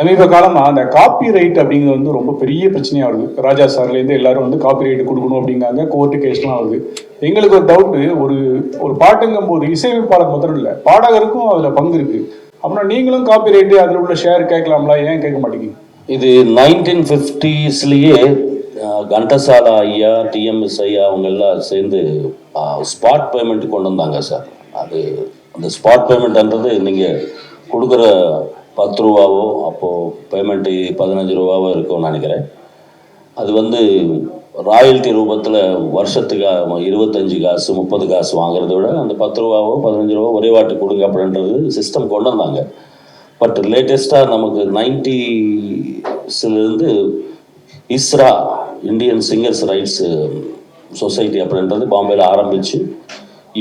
சமீப காலமா அந்த காப்பி ரைட் அப்படிங்கிறது வந்து ரொம்ப பெரிய பிரச்சனையா வருது. ராஜா சார்லேருந்து எல்லாரும் வந்து காப்பி ரைட் கொடுக்கணும் அப்படிங்காங்க. கோர்ட்டு கேஸ்லாம் வருது. எங்களுக்கு ஒரு டவுட்டு, ஒரு ஒரு பாட்டுங்கும் போது இசையமைப்பாளர் மாத்திரம் இல்லை, பாடகருக்கும் அதுல பங்கு இருக்கு. அப்படின்னா நீங்களும் காப்பி ரைட்டு அதில் உள்ள ஷேர் கேட்கலாம்ல, ஏன் கேட்க மாட்டேங்குது? இது 1950ஸ்லேயே கண்டசாலா ஐயா, டிஎம்எஸ் ஐயா அவங்க எல்லாம் சேர்ந்து ஸ்பாட் பேமெண்ட் கொண்டு வந்தாங்க சார். அது அந்த ஸ்பாட் பேமெண்ட்ன்றது நீங்கள் கொடுக்குற 10 ரூபாவோ அப்போது பேமெண்ட்டு 15 ரூபாவோ இருக்கும்னு நினைக்கிறேன். அது வந்து ராயல்ட்டி ரூபத்தில் வருஷத்துக்கு 25 காசு 30 காசு வாங்குறத விட அந்த 10 ரூபாவோ 15 ரூபாவோ ஒரே வாட்டி கொடுங்க அப்படின்றது சிஸ்டம் கொண்டு வந்தாங்க. பட் லேட்டஸ்ட்டாக நமக்கு 90ஸ்லேருந்து ISRA Indian singers rights society அப்படின்றது பாம்பேயில் ஆரம்பித்து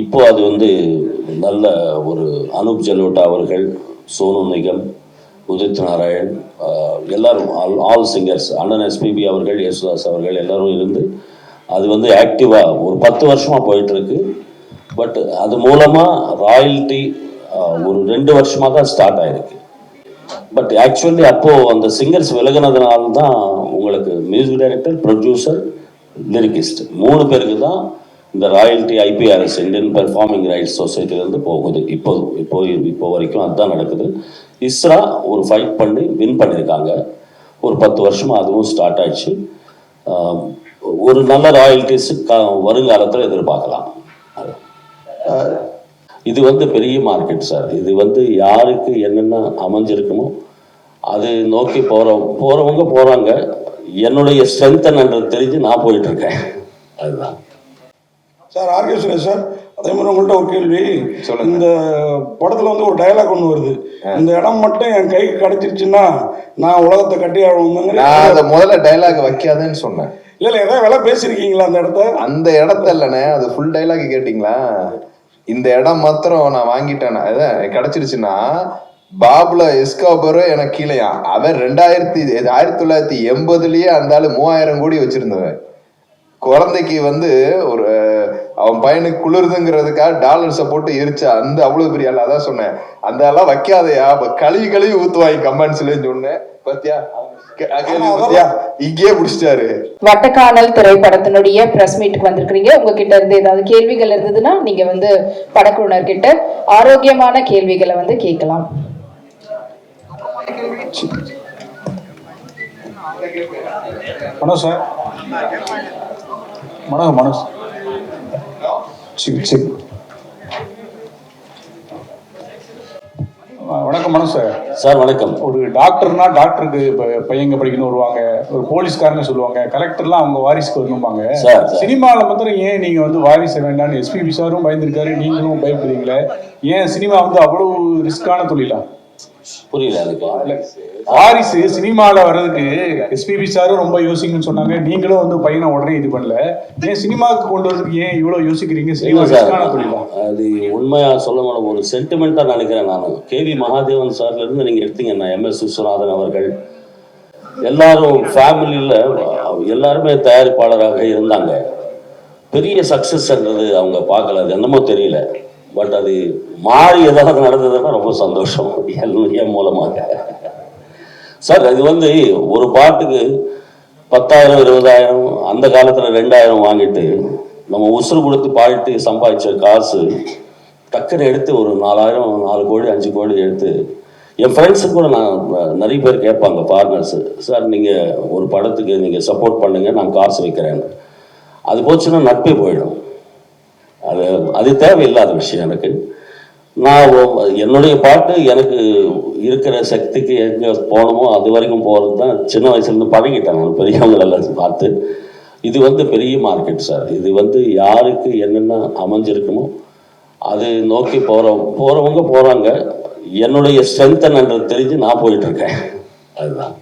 இப்போ அது வந்து நல்ல ஒரு அனூப் ஜலோட்டா அவர்கள், சோனு நிகம், உதித் நாராயண், எல்லாரும் ஆல் சிங்கர்ஸ், அண்ணன் எஸ்பிபி அவர்கள், யேசுதாஸ் அவர்கள் எல்லாரும் இருந்து அது வந்து ஆக்டிவாக ஒரு 10 வருஷமாக போயிட்டுருக்கு. பட் அது மூலமாக ராயல்ட்டி ஒரு 2 வருஷமாக தான் ஸ்டார்ட் ஆகிருக்கு. பட் ஆக்சுவலி அப்போது அந்த சிங்கர்ஸ் விலகினதுனால தான் உங்களுக்கு மியூசிக் டைரக்டர், ப்ரொடியூசர், லிரிக்கிஸ்ட் 3 பேருக்கு தான் இந்த royalty IPRS Indian performing rights சொசைட்டிலேருந்து போகுது. இப்போ வரைக்கும் அதுதான் நடக்குது. இஸ்ரா ஒரு ஃபைட் பண்ணி வின் பண்ணியிருக்காங்க. ஒரு 10 வருஷமாக அதுவும் ஸ்டார்ட் ஆயிடுச்சு. ஒரு நல்ல ராயல்ட்டிஸ் வருங்காலத்தில் எதிர்பார்க்கலாம். இது வந்து பெரிய மார்க்கெட் சார். இது வந்து யாருக்கு என்னென்ன அமைஞ்சிருக்குமோ அது நோக்கி போகிறவங்க போகிறாங்க. என்னுடைய ஸ்ட்ரென்த் என்னன்றது தெரிஞ்சு நான் போயிட்டுருக்கேன். அதுதான் சார். ஆர்கே சுரேஷ் சார், அதே மாதிரி உங்கள்கிட்ட ஒரு கேள்வி. இந்த படத்தில் வந்து ஒரு டயலாக் ஒன்று வருது, இந்த இடம் மட்டும் என் கைக்கு கிடைச்சிருச்சுன்னா நான் உலகத்தை கட்டி ஆகணும். நான் அதை முதல்ல டைலாக் வைக்காதுன்னு சொன்னேன். இல்லை ஏதாவது வேலை பேசியிருக்கீங்களா அந்த இடத்த இல்லைண்ணே, அது ஃபுல் டைலாக் கேட்டிங்களா? இந்த இடம் மாத்திரம் நான் வாங்கிட்டேன், அதான் கிடைச்சிருச்சுன்னா பாபுல எஸ்காபரோ எனக்கு கீழேயா அவன் 1980லயே அந்த ஆளு 3000 கோடி வச்சிருந்தவன். குழந்தைக்கு வந்து ஒரு அவன் பையனுக்கு குளிர்துங்கிறதுக்காக டாலர்ஸை போட்டு எரிச்சா அந்த அவ்வளவு பெரிய ஆள். அதான் சொன்னேன், அந்த எல்லாம் வைக்காதையா, கழுவி ஊத்துவாங்க கமெண்ட்ஸ்லன்னு சொன்னேன். பாத்தியா இங்கே பிடிச்சிட்டாரு. வட்டக்கானல் திரைப்படத்தினுடைய பிரஸ் மீட்டுக்கு வந்திருக்கிறீங்க. உங்ககிட்ட இருந்து ஏதாவது கேள்விகள் இருந்ததுன்னா நீங்க வந்து படக்குழுனர் கிட்ட ஆரோக்கியமான கேள்விகளை வந்து கேட்கலாம். மனோஜ் சார், மனோஜ் வணக்கம். மனோஜ் சார். சார் வணக்கம். ஒரு டாக்டர்னா டாக்டருக்கு பையங்க படிக்கணும் வருவாங்க, ஒரு போலீஸ்காரங்க சொல்லுவாங்க, கலெக்டர்லாம் அவங்க வாரிசுக்கு வரணும்பாங்க. சினிமாவில் மாத்திரம் ஏன் நீங்க வந்து வாரிசு வேண்டாம்னு எஸ்பிபி சாரும் பயந்துருக்காரு, நீங்களும் பயப்படுறீங்களே? ஏன் சினிமா வந்து அவ்வளவு ரிஸ்கான தொழிலா? புரியல அதுக்கு. வாரிசு சினிமாவில் வர்றதுக்கு எஸ்பிபி சாரும் ரொம்ப யோசிக்கணும்னு சொன்னாங்க, நீங்களும் வந்து பையனை உடனே இது பண்ணல. ஏன் சினிமாவுக்கு கொண்டு வரதுக்கு ஏன் இவ்வளவு யோசிக்கிறீங்க? அது உண்மையா சொல்ல முடியும், ஒரு சென்டிமெண்டா நினைக்கிறேன் நான். கேவி மகாதேவன் சார்ல இருந்து நீங்க எடுத்தீங்கன்னா MS விஸ்வநாதன் அவர்கள் எல்லாரும் ஃபேமிலியில எல்லாருமே தயாரிப்பாளராக இருந்தாங்க. பெரிய சக்சஸ்ன்றது அவங்க பார்க்கல, அது என்னமோ தெரியல. பட் அது மாறி ஏதாவது நடந்ததுன்னா ரொம்ப சந்தோஷம் என் மூலமாக. சார் இது வந்து ஒரு பாட்டுக்கு 10,000 20,000 அந்த காலத்தில் 2,000 வாங்கிட்டு நம்ம உசுறு கொடுத்து பாடிட்டு சம்பாதிச்ச காசு டக்குன்னு எடுத்து ஒரு 4,000 4 கோடி 5 கோடி எடுத்து என் ஃப்ரெண்ட்ஸுக்கு கூட நான் நிறைய பேர் கேட்பாங்க, பார்ட்னர்ஸு, சார் நீங்கள் ஒரு படத்துக்கு நீங்கள் சப்போர்ட் பண்ணுங்க, நான் காசு வைக்கிறேன். அது போச்சுன்னா நட்பே போயிடும். அது தேவையில்லாத விஷயம் எனக்கு. நான் என்னுடைய பாட்டு எனக்கு இருக்கிற சக்திக்கு எங்கே போகணுமோ அது வரைக்கும் போகிறது தான். சின்ன வயசுலேருந்து பழகிட்டேன் நான் பெரியவங்களெல்லாம் பார்த்து. இது வந்து பெரிய மார்க்கெட் சார். இது வந்து யாருக்கு என்னென்ன அமைஞ்சிருக்குமோ அது நோக்கி போகிறவங்க போகிறாங்க. என்னுடைய ஸ்ட்ரென்த் என்னன்றது தெரிஞ்சு நான் போயிட்டுருக்கேன். அதுதான்.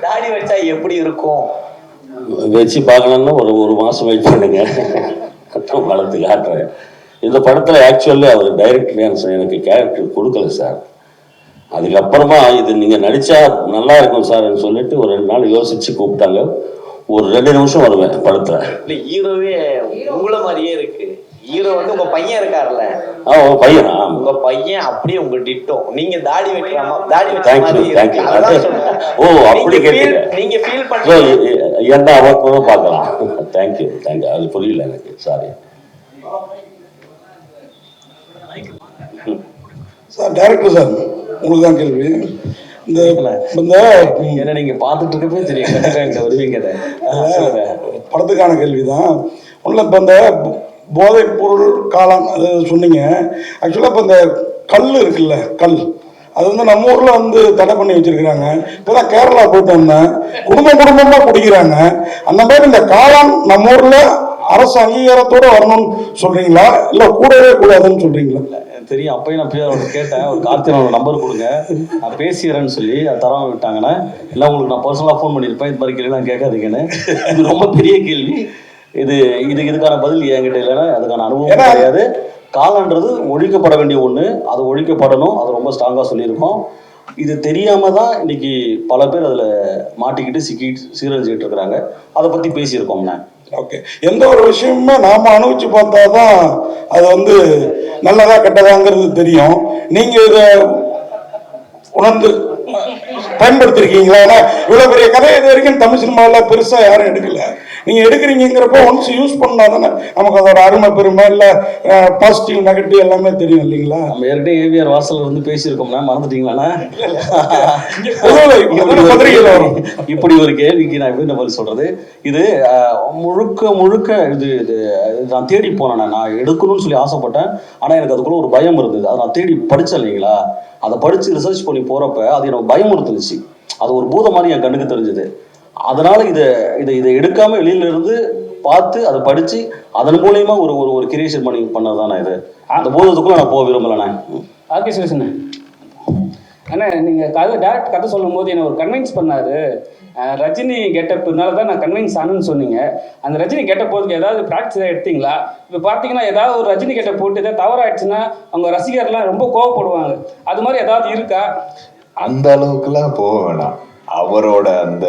தாடி வச்சா எப்படி இருக்கும் வச்சு பார்க்கணும்னா ஒரு மாதம் வெயிட் பண்ணுங்க, வளர்த்து காட்டுறேன். இந்த படத்தில் ஆக்சுவலி அவர் டைரக்டர் எனக்கு கேரக்டர் கொடுக்கல சார். அதுக்கப்புறமா இது நீங்கள் நடித்தா நல்லா இருக்கும் சார்ன்னு சொல்லிட்டு ஒரு 2 நாள் யோசித்து கூப்பிட்டாங்க. ஒரு 2 நிமிஷம் வருவேன் படத்தில். ஹீரோவே உங்களை மாதிரியே இருக்கு. ஹீரோ வந்து உங்க பையன் இருக்காருல்ல, உங்க பையனா? உங்க பையன் அப்படியே உங்க டிட்டோ. நீங்க தாடி வெட்டுறாம தாடி வெட்ட Thank you, மாதிரி thank இருக்கு. you. அதான் சொல்றேன். ஓ, அப்படி கேட்டீங்க. நீங்க ஃபீல் ஸோ பண்ணி என்ன அவக்கும் பார்க்கலாம். தேங்க்யூ. அது புரியல எனக்கு, சாரி. சார் டைரக்டர் சார், உங்களுக்கு தான் கேள்வி. இந்த என்ன நீங்க பார்த்துட்டு இருக்கப்பே தெரியும் கண்டிப்பா இங்க வருவீங்க. படத்துக்கான கேள்வி தான். ஒன்றும் இப்போ இந்த போதைப் பொருள் காலம் அது சொன்னீங்க. ஆக்சுவலாக இப்போ இந்த கல் இருக்குல்ல, கல் அது வந்து நம்ம ஊரில் வந்து தடை பண்ணி வச்சிருக்கிறாங்க. இப்போ தான் கேரளா போயிட்டு வந்தேன், குடும்பமாக குடிக்கிறாங்க. அந்த மாதிரி இந்த காலம் நம்ம ஊரில் அரசு அங்கீகாரத்தோடு வரணும்னு சொல்கிறீங்களா, இல்லை கூடவே கூடாதுன்னு சொல்கிறீங்களா? தெரியும். அப்பயும் நான் போய் அவர்கிட்ட கேட்டேன், ஒரு கார்த்தியோட நம்பர் கொடுங்க, நான் பேசிடுறேன்னு சொல்லி அது தராம விட்டாங்கன்னா, இல்லை உங்களுக்கு நான் பர்சனலாக ஃபோன் பண்ணியிருப்பேன், இது மாதிரி கேள்விலாம் கேட்காதீங்கன்னு. இது ரொம்ப பெரிய கேள்வி. இதுக்கான பதில் என்கிட்ட இல்லைன்னா அதுக்கான அனுபவம் கிடையாது. காலன்றது ஒழிக்கப்பட வேண்டிய ஒன்று, அது ஒழிக்கப்படணும், அது ரொம்ப ஸ்ட்ராங்காக சொல்லியிருக்கோம். இது தெரியாம தான் இன்னைக்கு பல பேர் அதில் மாட்டிக்கிட்டு சீரழிஞ்சிக்கிட்டு இருக்கிறாங்க. அதை பற்றி பேசியிருக்கோம்ண்ணே. ஓகே, எந்த ஒரு விஷயமுமே நாம அனுபவிச்சு பார்த்தா தான் அது வந்து நல்லதா கெட்டதாங்கிறது தெரியும். நீங்க இதை உணர்ந்து பயன்படுத்திருக்கீங்களா? ஏன்னா இவ்வளவு பெரிய கதை இது வரைக்கும் தமிழ் சினிமாவில் பெருசா யாரும் எடுக்கல. நீங்க எடுக்கிறீங்கிறப்போ ஒன்ஸ் யூஸ் பண்ணா தானே நமக்கு அதோட அருமை பெருமை, இல்லை பாசிட்டிவ் நெகட்டிவ் எல்லாமே தெரியும் இல்லைங்களா? நம்ம ஏற்கனவே ஏவிஆர் வாசல்ல இருந்து பேசியிருக்கோம்னா மறந்துட்டீங்களாண்ணா? இப்படி ஒரு கேள்விக்கு நான் எப்படி பதில் சொல்றது? இது முழுக்க இது நான் தேடி போனேன். நான் எடுக்கணும்னு சொல்லி ஆசைப்பட்டேன். ஆனா எனக்கு அதுக்குள்ள ஒரு பயம் இருந்தது. அதை நான் தேடி படிச்சேன் இல்லைங்களா? அதை படிச்சு ரிசர்ச் பண்ணி போறப்ப அது எனக்கு பயம் இருந்துச்சு. அது ஒரு பூதம் மாதிரி என் கண்ணுக்கு தெரிஞ்சது. அதனால இதை எடுக்காம வெளியில இருந்து பார்த்து அதை படிச்சு அதன் மூலயமா ஒரு கிரியேஷன் பண்ணதானே இது. அந்த பூதத்துக்குள்ள நான் போக விரும்பலண்ணே. ஆர்கே சுரேஷன் அண்ணா, நீங்கள் டேரக்ட் கதை சொல்லும் போது என்னை ஒரு கன்வின்ஸ் பண்ணாரு. ரஜினி கெட்டப்னால தான் நான் கன்வின்ஸ் ஆனேன்னு சொன்னீங்க. அந்த ரஜினி கெட்டப் போகிறதுக்கு ஏதாவது ப்ராக்டிஸ் எடுத்தீங்களா? இப்போ பார்த்தீங்கன்னா ஏதாவது ஒரு ரஜினி கெட்டப் போட்டு ஏதாவது தவறாயிடுச்சுன்னா அவங்க ரசிகர்லாம் ரொம்ப கோவப்படுவாங்க. அது மாதிரி ஏதாவது இருக்கா? அந்த அளவுக்குலாம் போக வேணாம். அவரோட அந்த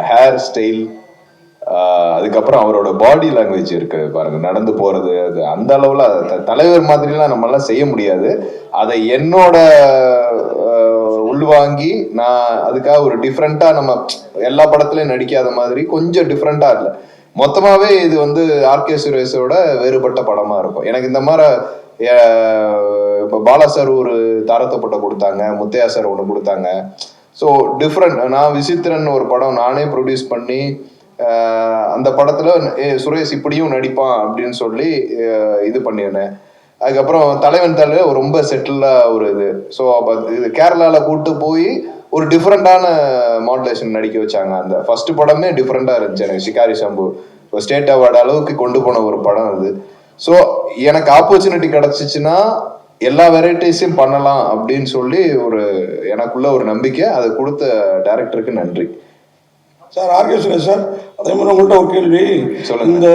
ஹேர் ஸ்டைல், அதுக்கப்புறம் அவரோட பாடி லாங்குவேஜ் இருக்கு பாருங்க, நடந்து போறது, அது அந்த அளவுல தலைவர் மாதிரிலாம் நம்மளால செய்ய முடியாது. அதை என்னோட உள்வாங்கி நான் அதுக்காக ஒரு டிஃப்ரெண்டா, நம்ம எல்லா படத்துலயும் நடிக்காத மாதிரி கொஞ்சம் டிஃப்ரெண்டா இல்லை, மொத்தமாவே இது வந்து ஆர்கே சுரேஷோட வேறுபட்ட படமா இருக்கும். எனக்கு இந்த மாதிரி இப்போ பாலா சார் ஒரு தாரத்தப்பட்ட கொடுத்தாங்க, முத்தையா சார் ஒன்று கொடுத்தாங்க. So different. நான் விசித்திரன் ஒரு படம் நானே ப்ரொடியூஸ் பண்ணி அந்த படத்துல சுரேஷ் இப்படியும் நடிப்பான் அப்படின்னு சொல்லி இது பண்ணியிருந்தேன். அதுக்கப்புறம் தலைவன் தலை ரொம்ப செட்டில்டா ஒரு இது. ஸோ அப்போ இது கேரளாவில் கூப்பிட்டு போய் ஒரு டிஃப்ரெண்டான மாடுலேஷன் நடிக்க வச்சாங்க. அந்த ஃபர்ஸ்ட் படமே டிஃப்ரெண்டா இருந்துச்சு. எனக்கு ஷிகாரி சம்பு ஸ்டேட் அவார்டு அளவுக்கு கொண்டு போன ஒரு படம் அது. ஸோ எனக்கு ஆப்பர்ச்சுனிட்டி கிடைச்சிச்சுன்னா எல்லா வெரைட்டிஸையும் பண்ணலாம் அப்படின்னு சொல்லி எனக்குள்ள ஒரு நம்பிக்கை. அதை கொடுத்த டைரக்டருக்கு நன்றி. சார் ஆர்கே சுரேஷ் சார், அதே மாதிரி உங்கள்கிட்ட ஒரு கேள்வி. இந்த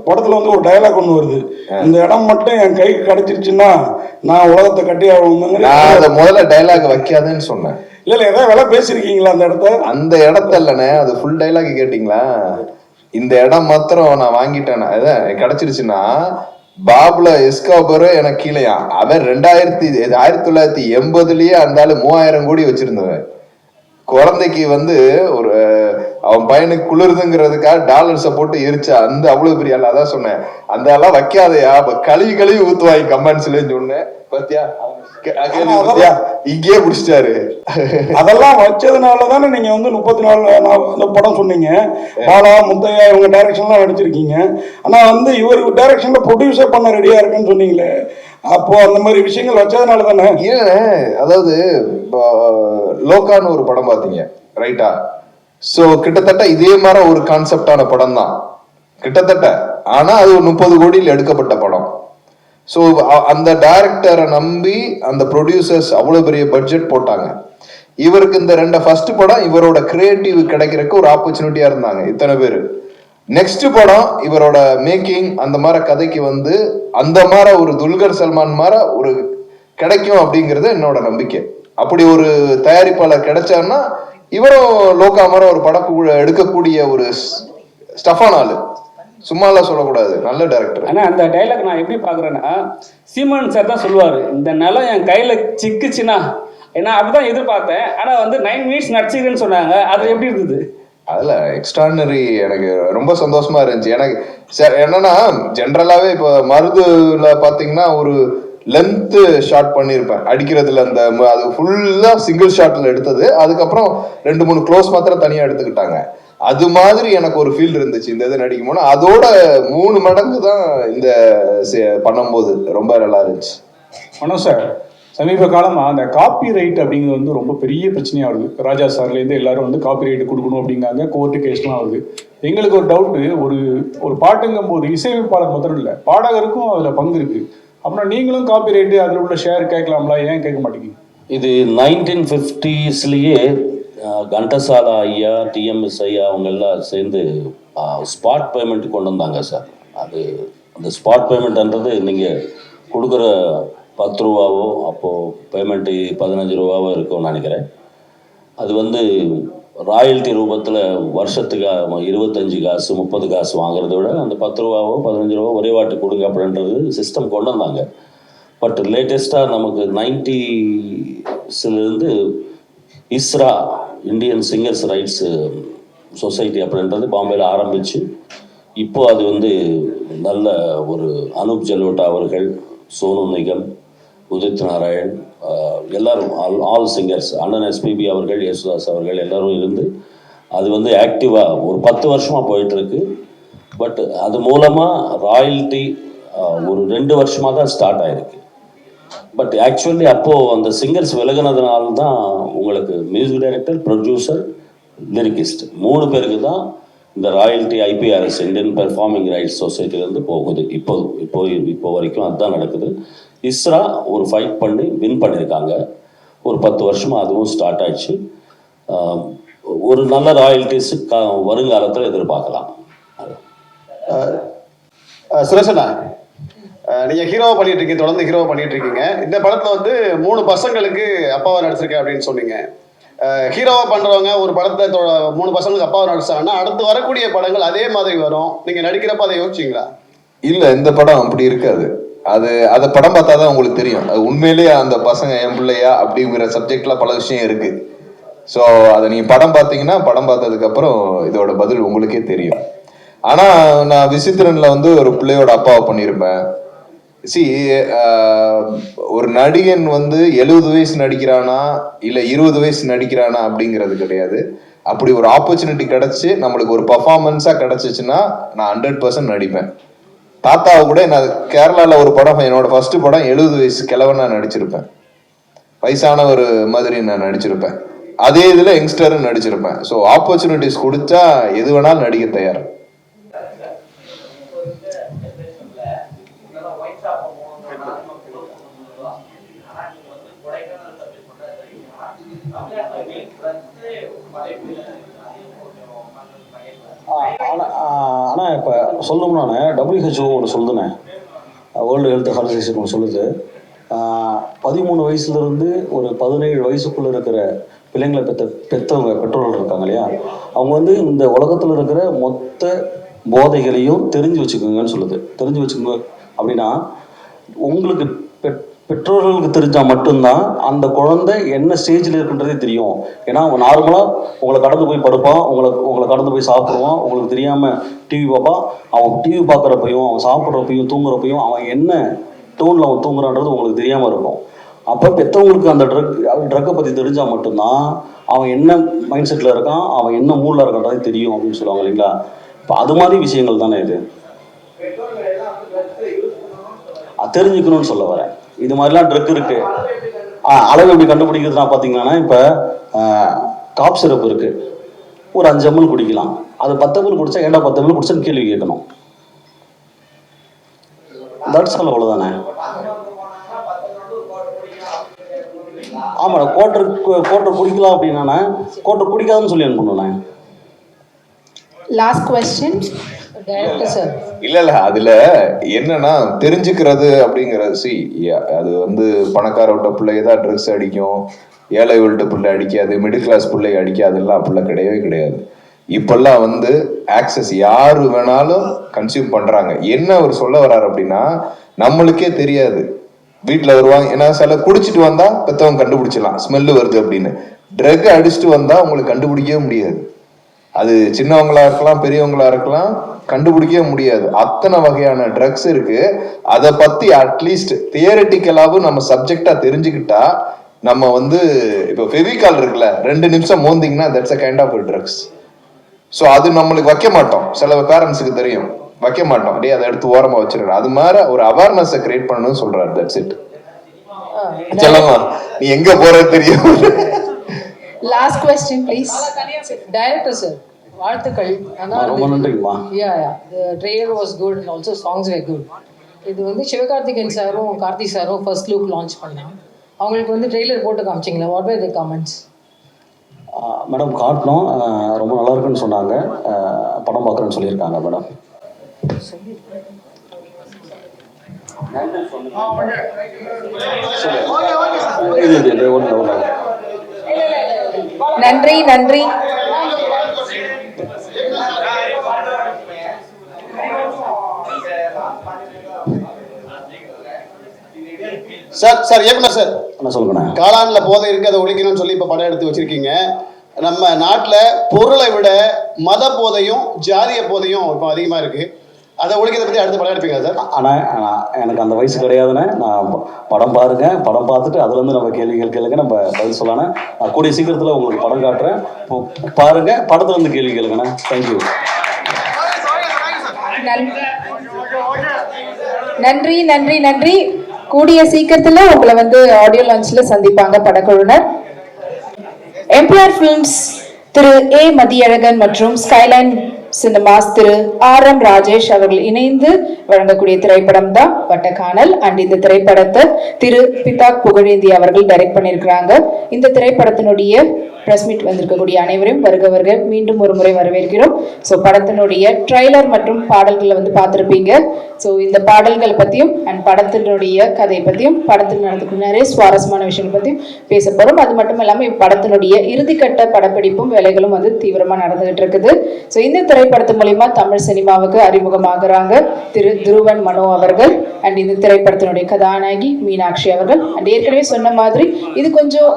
படத்துல வந்து ஒரு டயலாக் ஒன்று வருது, இந்த இடம் மட்டும் என் கைக்கு கிடைச்சிருச்சுன்னா நான் உலகத்தை கட்டி ஆகணும். நான் அதை முதல்ல டைலாக் வைக்காதேன்னு சொன்னேன். இல்ல ஏதாவது வேலை பேசிருக்கீங்களா அந்த இடத்த? அந்த இடத்த இல்லைண்ணே, அது ஃபுல் டைலாக் கேட்டீங்களா? இந்த இடம் மாத்திரம் நான் வாங்கிட்டேன், அதான் கிடைச்சிருச்சுன்னா பாபுல எஸ்காபர் எனக்கு கீழேயா. அவன் 1980லயே அந்த ஆளு 3000 கோடி வச்சிருந்தவன். குழந்தைக்கு வந்து அவன் பையனுக்கு குளிர்துங்கிறதுக்காக டாலர்ஸை போட்டு எரிச்சா அந்த அவ்வளவு பெரிய ஆள். அதான் சொன்னேன், அந்த ஆளா வைக்காதையா, கழுவி ஊத்துவாங்க கமெண்ட்ஸ்லன்னு சொன்னேன். பாத்தியா இங்கேயே பிடிச்சிட்டாரு. அதெல்லாம் வச்சதுனாலதானே நீங்க வந்து 34 படம் சொன்னீங்க. பாலா முத்தையா இவங்க டைரக்ஷன்லாம் நடிச்சிருக்கீங்க. ஆனா வந்து இவர் டைரக்ஷன்ல ப்ரொடியூசர் பண்ண ரெடியா இருக்குன்னு சொன்னீங்களே, அப்போ அந்த மாதிரி விஷயங்கள் வச்சதுனால தானே? அதாவது லோகான்னு ஒரு படம் பாத்தீங்க ரைட்டா? சோ கிட்டத்தட்ட இதே மாதிரி ஒரு கான்செப்டான படம் தான் கிட்டத்தட்ட. ஆனா அது ஒரு 30 கோடியில் எடுக்கப்பட்ட படம். ஸோ அந்த டைரக்டரை நம்பி அந்த ப்ரொடியூசர்ஸ் அவ்வளோ பெரிய பட்ஜெட் போட்டாங்க. இவருக்கு இந்த ஃபர்ஸ்ட் படம் இவரோட கிரியேட்டிவ் கிடைக்கிறதுக்கு ஒரு ஆப்பர்ச்சுனிட்டியா இருந்தாங்க இத்தனை பேர். நெக்ஸ்ட் படம் இவரோட மேக்கிங் அந்த மாதிரி கதைக்கு வந்து அந்த மாதிரி ஒரு துல்கர் சல்மான் மாதிரி ஒரு கிடைக்கும் அப்படிங்கிறது என்னோட நம்பிக்கை. அப்படி ஒரு தயாரிப்பாளர் கிடைச்சாருன்னா இவரும் லோகா மாதிரி ஒரு படம் எடுக்கக்கூடிய ஒரு ஸ்டஃபான ஆளு. சும்மாலாம் சொல்லக்கூடாது, நல்ல டைரக்டர். ஆனா அந்த டைலாக் நான் எப்படி பாக்குறேன்னா, சீமான் சார் தான் சொல்லுவாரு, இந்த நிலம் என் கையில சிக்குச்சுன்னா, ஏன்னா அப்படிதான் எதிர்பார்த்தேன். ஆனா வந்து 9 மினிட்ஸ் நடிச்சிருக்குன்னு சொன்னாங்க, அது எப்படி இருந்தது? அதுல எக்ஸ்ட்ரானரி, எனக்கு ரொம்ப சந்தோஷமா இருந்துச்சு. எனக்கு என்னன்னா ஜென்ரலாவே இப்போ மருதுல பாத்தீங்கன்னா ஒரு லென்த் ஷாட் பண்ணியிருப்பேன் அடிக்கிறதுல, அந்த அது ஃபுல்லா சிங்கிள் ஷாட்ல எடுத்தது, அதுக்கப்புறம் 2-3 க்ளோஸ் மாத்திரம் தனியா எடுத்துக்கிட்டாங்க. அது மாதிரி எனக்கு ஒரு ஃபீல் இருந்துச்சு இந்த இது நடிக்கும் போது. அதோட 3 மடங்கு தான் இந்த பண்ணும்போது ரொம்ப நல்லா இருந்துச்சு. ஆனால் சார், சமீப காலமாக அந்த காப்பி ரைட் அப்படிங்கிறது வந்து ரொம்ப பெரிய பிரச்சனையாக வருது. ராஜா சார்லேருந்து எல்லாரும் வந்து காப்பி ரைட்டு கொடுக்கணும் அப்படிங்காங்க, கோர்ட்டு கேஸ்லாம் வருது. எங்களுக்கு ஒரு டவுட்டு, ஒரு பாட்டுங்கும் போது இசையமைப்பாளர் மாத்திரம் இல்லை, பாடகருக்கும் அதில் பங்கு இருக்குது. அப்புறம் நீங்களும் காப்பி ரைட்டு அதில் உள்ள ஷேர் கேட்கலாம்ல, ஏன் கேட்க மாட்டேங்குது? இது 1950ஸ்லேயே கண்டசாலா ஐயா, டிஎம்எஸ் ஐயா அவங்க எல்லாம் சேர்ந்து ஸ்பாட் பேமெண்ட் கொண்டு வந்தாங்க சார். அது அந்த ஸ்பாட் பேமெண்ட்ன்றது நீங்கள் கொடுக்குற 10 ரூபாவோ, அப்போது பேமெண்ட்டு 15 ரூபாவோ இருக்கும்னு நினைக்கிறேன். அது வந்து ராயல்ட்டி ரூபத்தில் வருஷத்துக்கு 25 காசு 30 காசு வாங்குறத விட அந்த 10 ரூபாவோ 15 ரூபாவோ ஒரே வாட்டி கொடுங்க அப்படின்றது சிஸ்டம் கொண்டு வந்தாங்க. பட் லேட்டஸ்ட்டாக நமக்கு 90ஸ்லேருந்து ISRA, Indian singers rights society அப்படின்றது பாம்பேயில் ஆரம்பித்து இப்போது அது வந்து நல்ல ஒரு அனூப் ஜலோட்டா அவர்கள், சோனு நிகம், உதித் நாராயண், எல்லாரும் ஆல் சிங்கர்ஸ், அண்ணன் எஸ்பிபி அவர்கள், யேசுதாஸ் அவர்கள் எல்லாரும் இருந்து அது வந்து ஆக்டிவாக ஒரு 10 வருஷமாக போயிட்டுருக்கு. பட் அது மூலமாக ராயல்ட்டி ஒரு 2 வருஷமாக தான் ஸ்டார்ட் ஆகிருக்கு. பட் ஆக்சுவலி அப்போது அந்த சிங்கர்ஸ் விலகினதுனால தான் உங்களுக்கு மியூசிக் டைரக்டர், ப்ரொடியூசர், லிரிக்கிஸ்ட் 3 பேருக்கு தான் இந்த royalty IPRS, Indian performing rights சொசைட்டிலேருந்து போகுது. இப்போ வரைக்கும் அதுதான் நடக்குது. இஸ்ரா ஒரு ஃபைட் பண்ணி வின் பண்ணியிருக்காங்க. ஒரு 10 வருஷமாக அதுவும் ஸ்டார்ட் ஆயிடுச்சு. ஒரு நல்ல ராயல்ட்டிஸ் வருங்காலத்தில் எதிர்பார்க்கலாம். சுரேஷனா, நீங்கள் ஹீரோவை பண்ணிட்டு இருக்கீங்க, தொடர்ந்து ஹீரோவை பண்ணிட்டு இருக்கீங்க. இந்த படத்தில் வந்து 3 பசங்களுக்கு அப்பாவை நடிச்சிருக்கேன் அப்படின்னு சொன்னீங்க. ஹீரோவா பண்ணுறவங்க ஒரு படத்தை 3 பசங்களுக்கு அப்பாவை நடிச்சாங்கன்னா அடுத்து வரக்கூடிய படங்கள் அதே மாதிரி வரும். நீங்கள் நடிக்கிறப்ப அதை யோசிச்சிங்களா? இல்லை, இந்த படம் அப்படி இருக்காது. அதை படம் பார்த்தா தான் உங்களுக்கு தெரியும். அது உண்மையிலேயே அந்த பசங்க என் பிள்ளையா அப்படிங்கிற சப்ஜெக்ட்ல பல விஷயம் இருக்கு. ஸோ அதை நீங்கள் படம் பார்த்தீங்கன்னா, படம் பார்த்ததுக்கப்புறம் இதோட பதில் உங்களுக்கே தெரியும். ஆனால் நான் விசித்திரனில் வந்து ஒரு பிள்ளையோட அப்பாவை பண்ணியிருப்பேன். ஒரு நடிகன் வந்து 70 வயசு நடிக்கிறானா இல்லை 20 வயசு நடிக்கிறானா அப்படிங்கிறது கிடையாது. அப்படி ஒரு ஆப்பர்ச்சுனிட்டி கிடைச்சி நம்மளுக்கு ஒரு பர்ஃபார்மன்ஸாக கிடைச்சிச்சுன்னா நான் 100% நடிப்பேன். தாத்தாவை கூட நான் கேரளாவில் ஒரு படம், என்னோட ஃபர்ஸ்ட் படம் 70 வயசு கிழவனா நடிச்சிருப்பேன். வயசான ஒரு மாதிரி நான் நடிச்சிருப்பேன். அதே இதில் யங்ஸ்டரும் நடிச்சிருப்பேன். ஸோ ஆப்பர்ச்சுனிட்டிஸ் கொடுத்தா எது வேணாலும் நடிக்க தயார். ஆனால் இப்போ சொல்லணும்னா WHO ஒன்று சொல்லுதுண்ணே, வேர்ல்டு ஹெல்த் ஆர்கனைசேஷன் ஒன்று சொல்லுது, 13 வயசுலேருந்து ஒரு 17 வயசுக்குள்ளே இருக்கிற பிள்ளைங்களை பெற்றவங்க பெற்றோர்கள் இருக்காங்க இல்லையா, அவங்க வந்து இந்த உலகத்தில் இருக்கிற மொத்த போதைகளையும் தெரிஞ்சு வச்சுக்கோங்கன்னு சொல்லுது. தெரிஞ்சு வச்சுக்கோங்க அப்படின்னா உங்களுக்கு பெற்றோர்களுக்கு தெரிஞ்சால் மட்டும்தான் அந்த குழந்தை என்ன ஸ்டேஜில் இருக்குன்றதே தெரியும். ஏன்னா அவன் நார்மலாக உங்களை கடந்து போய் படுப்பான், உங்களை கடந்து போய் சாப்பிடுவான், உங்களுக்கு தெரியாமல் டிவி பார்ப்பான். அவன் டிவி பார்க்குறப்பையும், அவன் சாப்பிட்றப்பையும், தூங்குறப்பையும் அவன் என்ன டோனில் அவன் தூங்குறான்றது உங்களுக்கு தெரியாமல் இருக்கும். அப்போ பெற்றவங்களுக்கு அந்த ட்ரக்கை பற்றி தெரிஞ்சால் மட்டும்தான் அவன் என்ன மைண்ட் செட்டில் இருக்கான், அவன் என்ன மூடில் இருக்கான்றதே தெரியும் அப்படின்னு சொல்லுவாங்க இல்லைங்களா. இப்போ அது மாதிரி விஷயங்கள் தானே இது, தெரிஞ்சுக்கணும்னு சொல்ல வரேன். இது மாதிரிலாம் ட்ரக் இருக்கு. அளவு எப்படி கண்டுபிடிக்கிறதுனா பார்த்தீங்கன்னா, இப்போ காப் சிரப் இருக்கு, ஒரு 5 ml குடிக்கலாம். அது 10 ml குடிச்சா ஏன்டா 10 ml குடிச்சான்னு கேள்வி கேட்கணும். தட்ஸ் ஆல், அவ்வளோதானே. ஆமாடா, கோட்டர் குடிக்கலாம் அப்படின்னா கோட்டர் குடிக்காதுன்னு சொல்லி அனுப்பணும். லாஸ்ட் கொஸ்டின் இல்ல அதுல என்னன்னா தெரிஞ்சுக்கிறது அப்படிங்கிறது, அது வந்து பணக்கார விட்ட பிள்ளைதான் ட்ரக்ஸ் அடிக்கும், ஏழை விட்ட பிள்ளை அடிக்காது, மிடில் கிளாஸ் பிள்ளை அடிக்காதுலாம் அப்படிலாம் கிடையவே கிடையாது. இப்பெல்லாம் வந்து ஆக்சஸ் யாரு வேணாலும் கன்சியூம் பண்றாங்க. என்ன அவர் சொல்ல வர்றாரு அப்படின்னா, நம்மளுக்கே தெரியாது. வீட்டில் வருவாங்க, ஏன்னா சில குடிச்சிட்டு வந்தா பெத்தவங்க கண்டுபிடிச்சிடலாம் ஸ்மெல்லு வருது அப்படின்னு. ட்ரக் அடிச்சுட்டு வந்தா உங்களுக்கு கண்டுபிடிக்கவே முடியாது. அது சின்னவங்களா இருக்கலாம், பெரியவங்களா இருக்கலாம், கண்டுபிடிக்கவே முடியாது. அத்தனை வகையான ட்ரக்ஸ் இருக்கு. அதை பத்தி அட்லீஸ்ட் தியரட்டிக்கலாவும் நம்ம சப்ஜெக்டா தெரிஞ்சுக்கிட்டா, நம்ம வந்து இப்போ ஃபெவிகால் இருக்குல்ல, 2 நிமிஷம் மோந்திங்கன்னா that's a kind of drugs. So அது நம்மளுக்கு வைக்க மாட்டோம், சில பேரண்ட்ஸுக்கு தெரியும், வைக்க மாட்டோம், அப்படியே அதை எடுத்து ஓரமா வச்சிருக்கோம். அது மாதிரி ஒரு அவேர்னஸை கிரியேட் பண்ணணும்னு சொல்றாரு. That's it. சொல்லமா நீ எங்க போற தெரியும். Last question please. Director sir, வாழ்த்துக்கள். ரொம்ப நன்றிங்கம்மா. Trailer was good and also songs very good. இது வந்து சிவகார்த்திகேயன் சாரும் கார்த்தி சாரும் ஃபர்ஸ்ட் லுக் லான்ச் பண்ணாங்க. அவங்களுக்கு வந்து ட்ரெய்லர் போட்டு காமிச்சிங்களா? What were the comments? Madam காட்டினோம், ரொம்ப நல்லா இருக்குன்னு சொன்னாங்க. படம் பார்க்குறேன்னு சொல்லியிருக்காங்க மேடம். நன்றி நன்றி. சார் இயக்குனர் சார், என்ன சொல்லுங்கண்ணா? காளான்ல போதை இருக்கு, அதை ஒழிக்கணும்னு சொல்லி இப்ப படம் எடுத்து வச்சிருக்கீங்க. நம்ம நாட்டுல பொருளை விட மத போதையும் ஜாதிய போதையும் இப்போ அதிகமா இருக்கு. அதை ஒழிக்கிறத பத்தி அடுத்த படம் எடுப்பீங்க சார்? ஆனால் எனக்கு அந்த வயசு கிடையாதுண்ணே. நான் படம் பாருங்க, படம் பார்த்துட்டு அதுலேருந்து நம்ம கேள்விகள் கேளுங்க, நம்ம பதில் சொல்லலாம். நான் கூடிய சீக்கிரத்தில் உங்களுக்கு படம் காட்டுறேன், பாருங்க, படத்துலேருந்து கேள்வி கேளுங்கண்ணே. தேங்க்யூ. நன்றி நன்றி நன்றி. கூடிய சீக்கிரத்துல உங்களை வந்து ஆடியோ லான்ச்ல சந்திப்பாங்க படக்குழுவினர். எம்பையர் ஃபிலிம்ஸ் திரு ஏ மதியழகன் மற்றும் ஸ்கைலைன் சினிமாஸ் திரு ஆர்.எம். ராஜேஷ் அவர்கள் இணைந்து வழங்கக்கூடிய திரைப்படம் தான் வட்டக்கானல். அண்ட் இந்த திரைப்படத்தை திரு பிதாக் புகழேந்தி அவர்கள் டைரக்ட் பண்ணியிருக்கிறாங்க. இந்த திரைப்படத்தினுடைய பிரஸ் மீட் வந்திருக்கக்கூடிய அனைவரையும் வருக மீண்டும் ஒரு முறை வரவேற்கிறோம். ஸோ படத்தினுடைய ட்ரைலர் மற்றும் பாடல்களை வந்து பார்த்துருப்பீங்க. ஸோ இந்த பாடல்களை பற்றியும் அண்ட் படத்தினுடைய கதை பற்றியும் படத்தில் நடந்துக்கூடிய நிறைய சுவாரஸ்யமான விஷயங்கள் பற்றியும் பேச போகிறோம். அது மட்டும் இல்லாமல் இப்படத்தினுடைய இறுதிக்கட்ட படப்பிடிப்பும் வேலைகளும் வந்து தீவிரமாக நடந்துகிட்டு இருக்குது. ஸோ இந்த திரைப்படத்து மூலிமா தமிழ் சினிமாவுக்கு அறிமுகமாகறாங்க திரு துருவன் மனோ அவர்கள். அண்ட் இந்த திரைப்படத்தினுடைய கதாநாயகி மீனாட்சி அவர்கள். அண்ட் ஏற்கனவே சொன்ன மாதிரி இது கொஞ்சம்